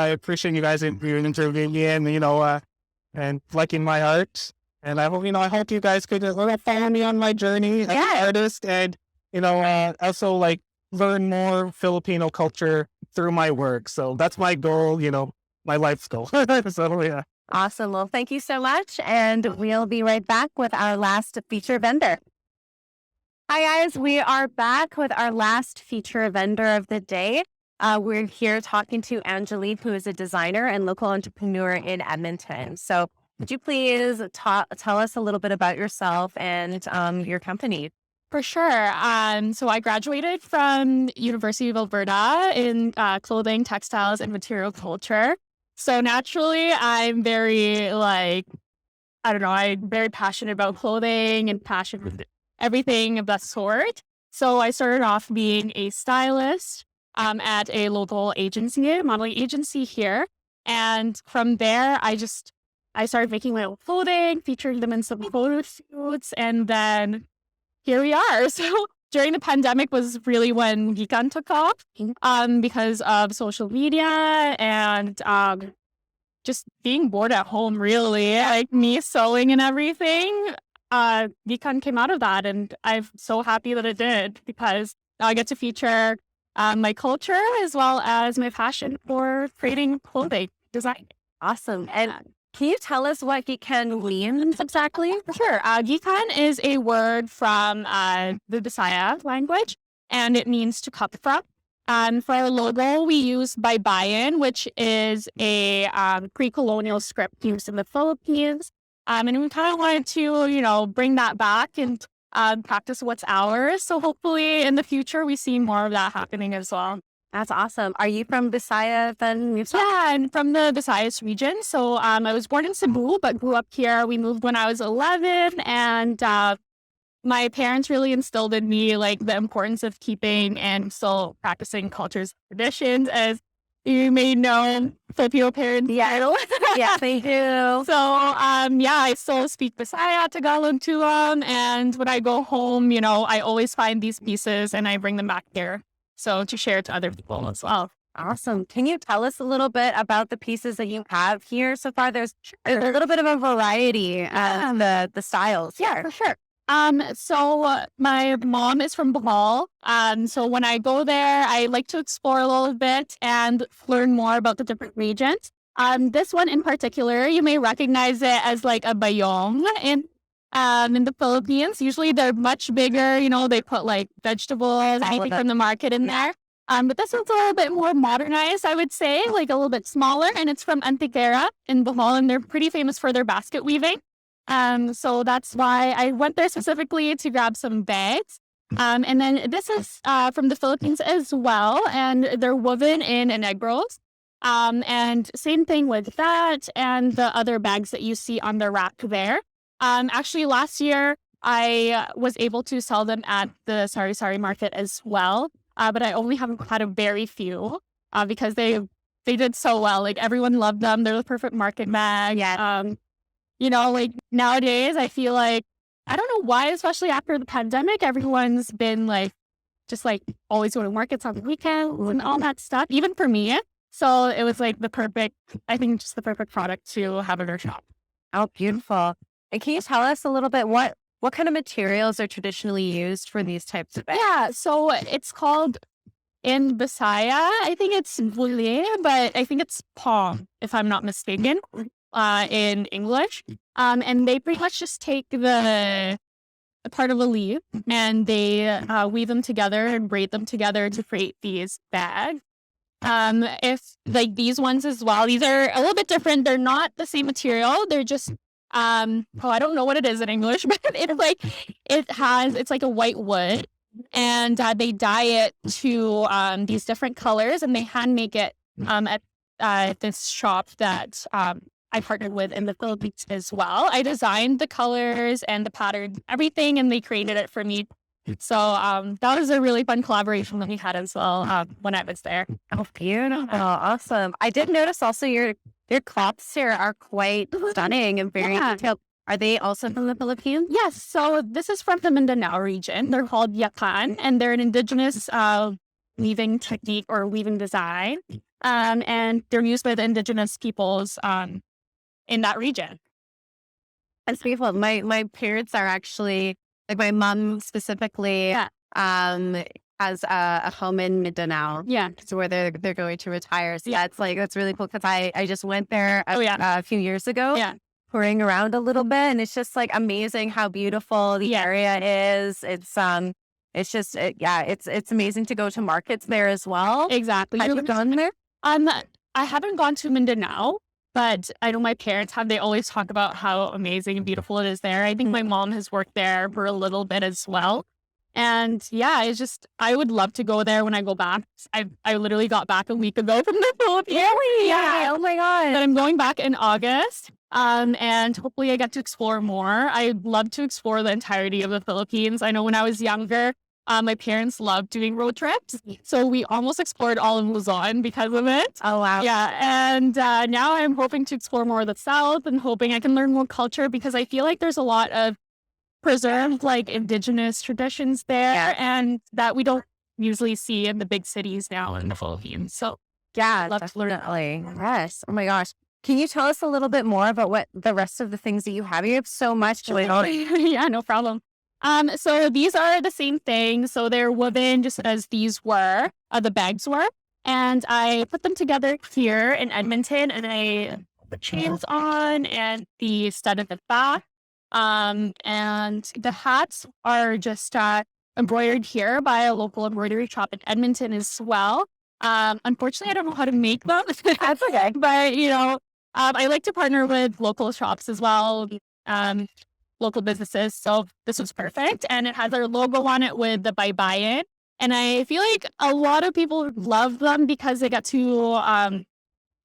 appreciate you guys interviewing me and liking my art. And I hope you guys could follow me on my journey as an artist, and also like learn more Filipino culture through my work. So that's my goal, my life's goal. So yeah. Awesome. Well, thank you so much, and we'll be right back with our last feature vendor. Hi guys, we are back with our last feature vendor of the day. We're here talking to Angelique, who is a designer and local entrepreneur in Edmonton. So would you please tell us a little bit about yourself and your company? For sure. So I graduated from University of Alberta in clothing, textiles, and material culture. So naturally, I'm very I'm very passionate about clothing and passionate with everything of that sort. So I started off being a stylist at a local agency, modeling agency here. And from there, I started making my own clothing, featuring them in some photo shoots, and then here we are. So during the pandemic was really when Gikan took off because of social media and just being bored at home, really. Like me sewing and everything. Gikan came out of that, and I'm so happy that it did because now I get to feature my culture as well as my passion for creating clothing design. Awesome. And Can you tell us what Gikan means exactly? Sure. Gikan is a word from the Bisaya language, and it means to cut from. For our logo, we use baybayin, which is a pre-colonial script used in the Philippines. And we kind of wanted to, bring that back and practice what's ours. So hopefully in the future, we see more of that happening as well. That's awesome. Are you from Bisaya then? Yeah, I'm from the Visayas region. So I was born in Cebu, but grew up here. We moved when I was 11, and my parents really instilled in me like the importance of keeping and still practicing cultures and traditions. As you may know, Filipino parents. Yeah, yeah, they do. So I still speak Bisaya, Tagalog to them, and when I go home, I always find these pieces and I bring them back here. So to share to other people as well. Awesome. Can you tell us a little bit about the pieces that you have here so far? There's a little bit of a variety of the styles. Yeah, for sure. So my mom is from Bohol. So when I go there, I like to explore a little bit and learn more about the different regions. This one in particular, you may recognize it as like a bayong in the Philippines. Usually they're much bigger, they put like vegetables, anything from the market in there. But this one's a little bit more modernized, I would say, like a little bit smaller, and it's from Antiquera in Bohol, and they're pretty famous for their basket weaving. So that's why I went there specifically to grab some bags. And then this is from the Philippines as well, and they're woven in Negros. And same thing with that and the other bags that you see on the rack there. Actually, last year, I was able to sell them at the Sari market as well, but I only have had a very few because they did so well. Like, everyone loved them. They're the perfect market bag. Yeah. Like, nowadays, I feel like, I don't know why, especially after the pandemic, everyone's been, like, just, like, always going to markets on the weekend and all that stuff, even for me. So it was, like, the perfect product to have in our shop. Oh, beautiful. And can you tell us a little bit what kind of materials are traditionally used for these types of bags? Yeah, so it's called, in Bisaya, I think it's bule, but I think it's palm, if I'm not mistaken, in English. And they pretty much just take the part of a leaf and they weave them together and braid them together to create these bags. If like these ones as well, these are a little bit different. They're not the same material. They're just I don't know what it is in English, but it's like a white wood, and they dye it to these different colors, and they hand make it at this shop that I partnered with in the Philippines as well. I designed the colors and the pattern, everything, and they created it for me. So that was a really fun collaboration that we had as well when I was there. Oh, beautiful. Awesome. I did notice also your cloths here are quite stunning and very detailed. Are they also from the Philippines? Yes. So this is from the Mindanao region. They're called yakan, and they're an indigenous weaving technique or weaving design. And they're used by the indigenous peoples in that region. That's beautiful. My parents are actually, like, my mom specifically has a home in Mindanao. Yeah. So where they're going to retire. So that's really cool because I just went there a few years ago. Yeah. Touring around a little bit, and it's just like amazing how beautiful the area is. It's it's amazing to go to markets there as well. Exactly. Have you gone there? I haven't gone to Mindanao, but I know my parents have. They always talk about how amazing and beautiful it is there. I think my mom has worked there for a little bit as well. And I would love to go there when I go back. I literally got back a week ago from the Philippines. Really? Yeah. Oh my God. But I'm going back in August. And hopefully I get to explore more. I'd love to explore the entirety of the Philippines. I know when I was younger, my parents loved doing road trips. So we almost explored all of Luzon because of it. Oh, wow. Yeah. And now I'm hoping to explore more of the South and hoping I can learn more culture because I feel like there's a lot of preserved like indigenous traditions there and that we don't usually see in the big cities now in the Philippines. So yeah, love definitely. Yes. Oh my gosh. Can you tell us a little bit more about what the rest of the things that you have? You have so much to Yeah, no problem. So these are the same thing. So they're woven just as these were, the bags were. And I put them together here in Edmonton, and I the chains on and the stud at the back. And the hats are just embroidered here by a local embroidery shop in Edmonton as well. Unfortunately, I don't know how to make them. That's okay. But, I like to partner with local shops as well, local businesses. So this was perfect. And it has our logo on it with the bye-bye in. And I feel like a lot of people love them because they get to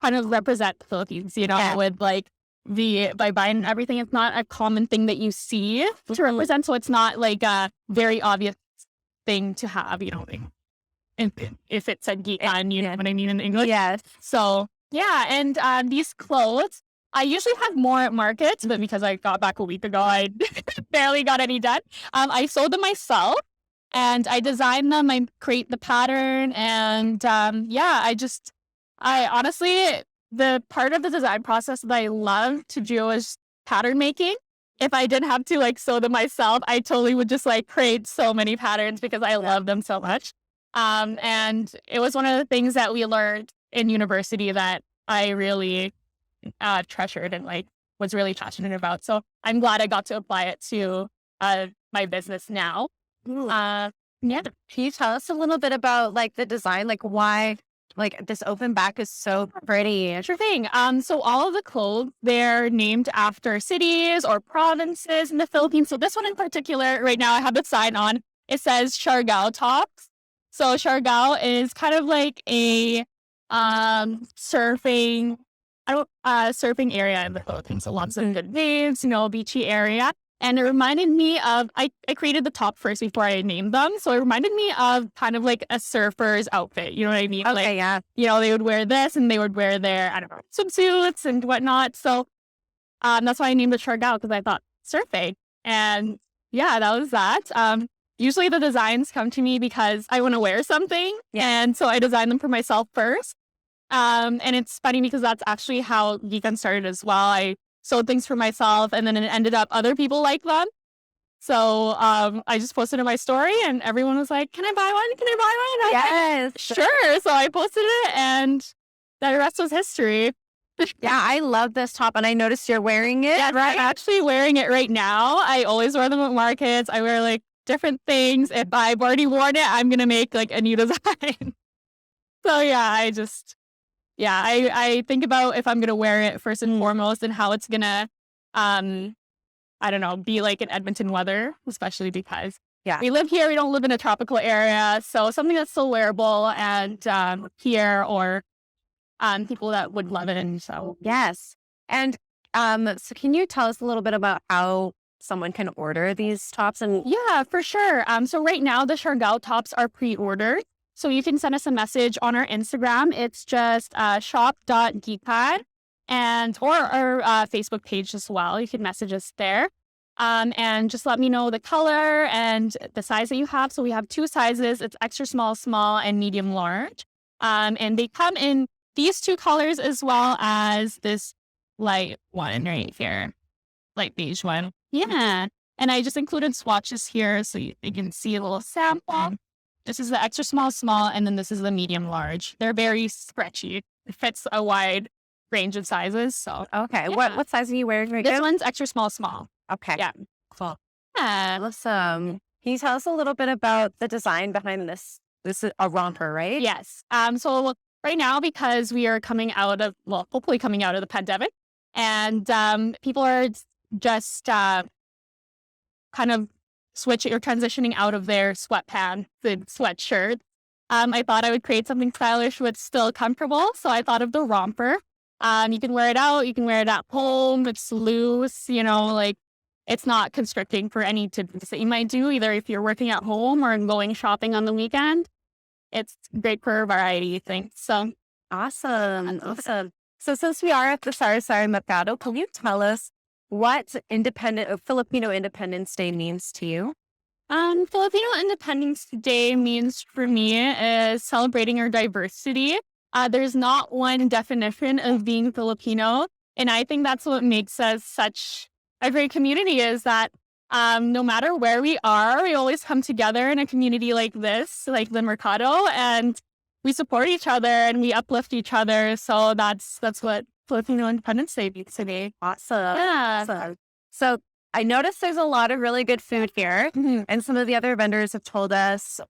kind of represent the Philippines, with like the bye-bye and everything. It's not a common thing that you see to represent. So it's not like a very obvious thing to have, like, if it said Gikan, you know what I mean in English? Yes. So, yeah. And these clothes, I usually have more at markets, but because I got back a week ago, I barely got any done. I sewed them myself and I design them. I create the pattern and I honestly, the part of the design process that I love to do is pattern making. If I didn't have to like sew them myself, I totally would just like create so many patterns because I love them so much. And it was one of the things that we learned in university that I really treasured and like was really passionate about. So I'm glad I got to apply it to my business now. Yeah. Can you tell us a little bit about like the design, like why like this open back is so pretty? Sure thing. So all of the clothes, they're named after cities or provinces in the Philippines. So this one in particular, right now I have the sign on. It says Siargao tops. So Siargao is kind of like a surfing area in the Philippines. So lots of good waves, beachy area. And it reminded me of, I created the top first before I named them. So it reminded me of kind of like a surfer's outfit. You know what I mean? Okay, like, yeah. They would wear this and they would wear their, swimsuits and whatnot. So that's why I named it Siargao because I thought surfing. And yeah, that was that. Usually the designs come to me because I want to wear something. Yeah. And so I design them for myself first. And it's funny because that's actually how Geekan started as well. I sewed things for myself and then it ended up other people like them. So I just posted in my story and everyone was like, can I buy one? Can I buy one? Yes. Sure. So I posted it and the rest was history. Yeah, I love this top and I noticed you're wearing it. Yeah, right? I'm actually wearing it right now. I always wear them at markets. I wear like different things. If I've already worn it, I'm going to make like a new design. So yeah, I think about if I'm going to wear it first and foremost and how it's going to, be like in Edmonton weather, especially because we live here. We don't live in a tropical area. So something that's still wearable and here or people that would love it. And so, yes. And so can you tell us a little bit about how someone can order these tops? And yeah, for sure. So right now the Siargao tops are pre-ordered. So you can send us a message on our Instagram. It's just shop.geekan or our Facebook page as well. You can message us there. And just let me know the color and the size that you have. So we have 2 sizes. It's extra small, small, and medium large. And they come in these 2 colors as well as this light one right here. Light beige one. Yeah. And I just included swatches here so you can see a little sample. This is the extra small, small, and then this is the medium large. They're very stretchy. It fits a wide range of sizes. So okay, yeah. What size are you wearing right now? This one's extra small, small. Okay, yeah, cool. Yeah, awesome. Can you tell us a little bit about the design behind this? This is a romper, right? Yes. So right now, because we are hopefully coming out of the pandemic, and people are just kind of transitioning out of their sweatpants and sweatshirts. I thought I would create something stylish but still comfortable. So I thought of the romper. You can wear it out. You can wear it at home. It's loose, it's not constricting for any activities that you might do, either if you're working at home or going shopping on the weekend. It's great for a variety of things. So awesome. So since we are at the Sari-Sari Mercado, can you tell us what Filipino Independence Day means to you? Filipino Independence Day means for me is celebrating our diversity. There's not one definition of being Filipino. And I think that's what makes us such a great community is that no matter where we are, we always come together in a community like this, like the Mercado, and we support each other and we uplift each other. So that's what Filipino Independence Day Week today. Awesome. Yeah. Awesome. So I noticed there's a lot of really good food here, and some of the other vendors have told us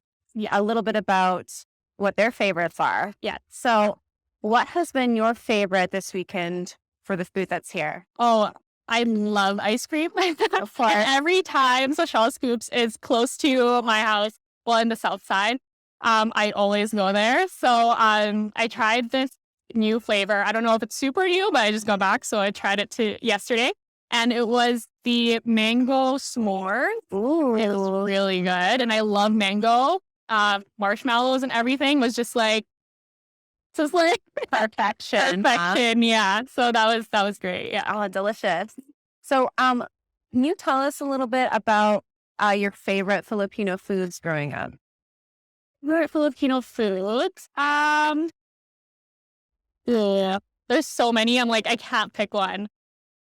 a little bit about what their favorites are. Yeah. So what has been your favorite this weekend for the food that's here? Oh, I love ice cream. Of course. Every time Social Scoops is close to my house, well, in the south side, I always go there. So I tried this new flavor. I don't know if it's super new, but I just got back, so I tried it yesterday. And it was the mango s'more. Ooh. It was really good. And I love mango. Marshmallows and everything was just like Perfection. perfection. Yeah. So that was great. Yeah. Oh, delicious. So can you tell us a little bit about your favorite Filipino foods growing up? Favorite Filipino foods? Yeah. There's so many. I'm like, I can't pick one.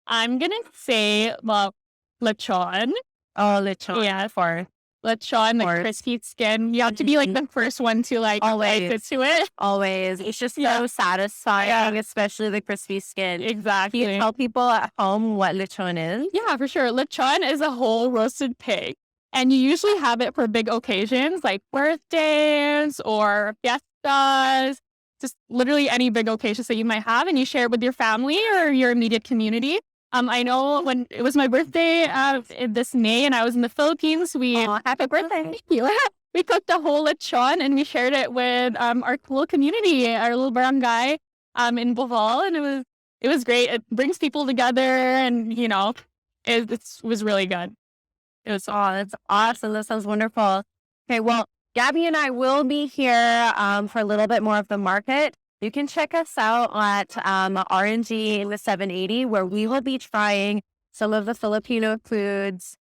I'm gonna say, well, lechon. Oh, lechon. Yeah. For Lechon, like crispy skin. You have to be like the first one to like Always. bite into it. always. It's just Yeah. so satisfying, Yeah. especially the crispy skin. Can Exactly. you tell people at home what lechon is? Yeah, for sure. Lechon is a whole roasted pig. And you usually have it for big occasions like birthdays or fiestas, just literally any big occasions that you might have. And you share it with your family or your immediate community. I know when it was my birthday this May and I was in the Philippines, Happy birthday. Thank you. We cooked a whole lechon and we shared it with our little community, our little barangay in Bohol. And it was great. It brings people together and, it was really good. It was That's awesome. That sounds wonderful. Okay, well, Gabby and I will be here for a little bit more of the market. You can check us out at RNG in the 780, where we will be trying some of the Filipino foods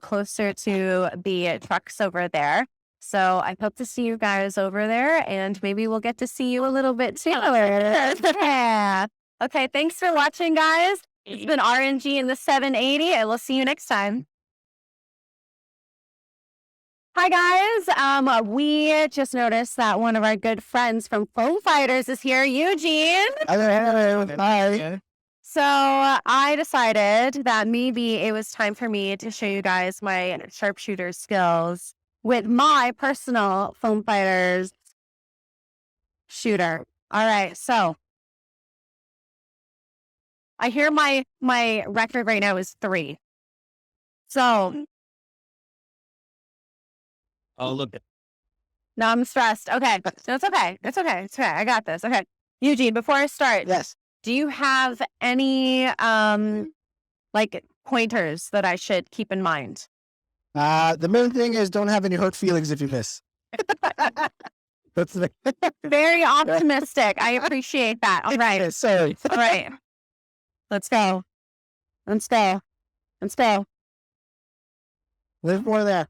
closer to the trucks over there. So I hope to see you guys over there, and maybe we'll get to see you a little bit too. Yeah. Okay, thanks for watching, guys. It's been RNG in the 780, and we'll see you next time. Hi, guys. We just noticed that one of our good friends from Foam Fighters is here, Eugene. Hi. So I decided that maybe it was time for me to show you guys my sharpshooter skills with my personal Foam Fighters shooter. All right, so I hear my record right now is 3. So Oh, look. no, I'm stressed. Okay, no, it's okay. It's okay. It's okay. I got this. Okay, Eugene. Before I start, Yes. do you have any like pointers that I should keep in mind? The main thing is don't have any hurt feelings if you miss. That's the Very optimistic. I appreciate that. All right. Sorry. All right. Let's go. Let's go. Let's go. There's more there.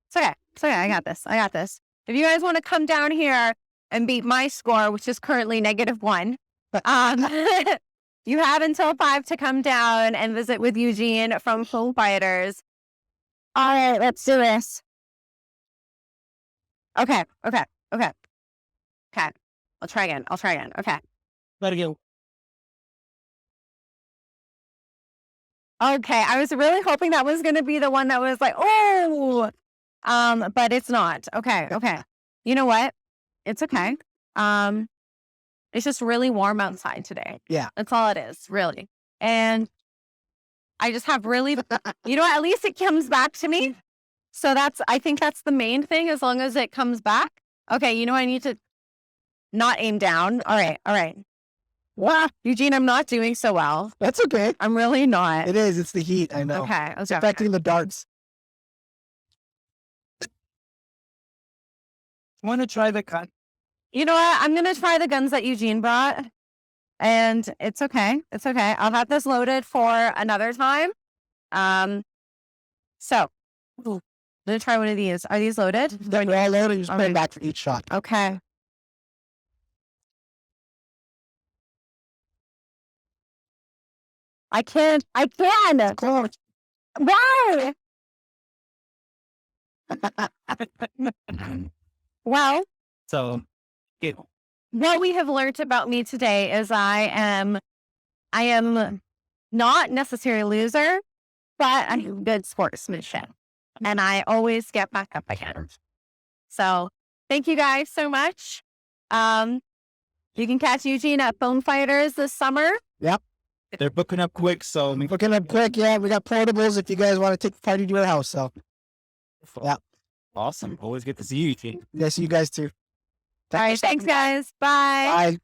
It's okay. It's okay. I got this. I got this. If you guys want to come down here and beat my score, which is currently -1, you have until 5 to come down and visit with Eugene from Foam Fighters. All right, let's do this. Okay. Okay. Okay. Okay. I'll try again. I'll try again. Okay. Better go. Okay. I was really hoping that was going to be the one that was like, oh, but it's not. Okay. Okay. You know what? It's okay. It's just really warm outside today. Yeah. That's all it is, really. And I just have really, at least it comes back to me. So I think that's the main thing, as long as it comes back. Okay. I need to not aim down. All right. All right. Wow. Eugene, I'm not doing so well. That's okay. I'm really not. It is. It's the heat. I know. Okay. It's affecting the darts. Want to try the cut? You know what? I'm going to try the guns that Eugene brought. And it's okay. It's okay. I'll have this loaded for another time. So I'm going to try one of these. Are these loaded? They're all loaded. You just put back for each shot. Okay. I can. Close. Why? Well, So, what we have learned about me today is I am not necessarily a loser, but I have good sportsmanship, and I always get back up again. So thank you guys so much. You can catch Eugene at Bone Fighters this summer. Yep. They're booking up quick, so booking up quick. Yeah, we got portables if you guys want to take the party to the house. So, yeah. Awesome. Always good to see you, Eugene. Yeah, see you guys too. All right, thanks guys. Bye. Bye.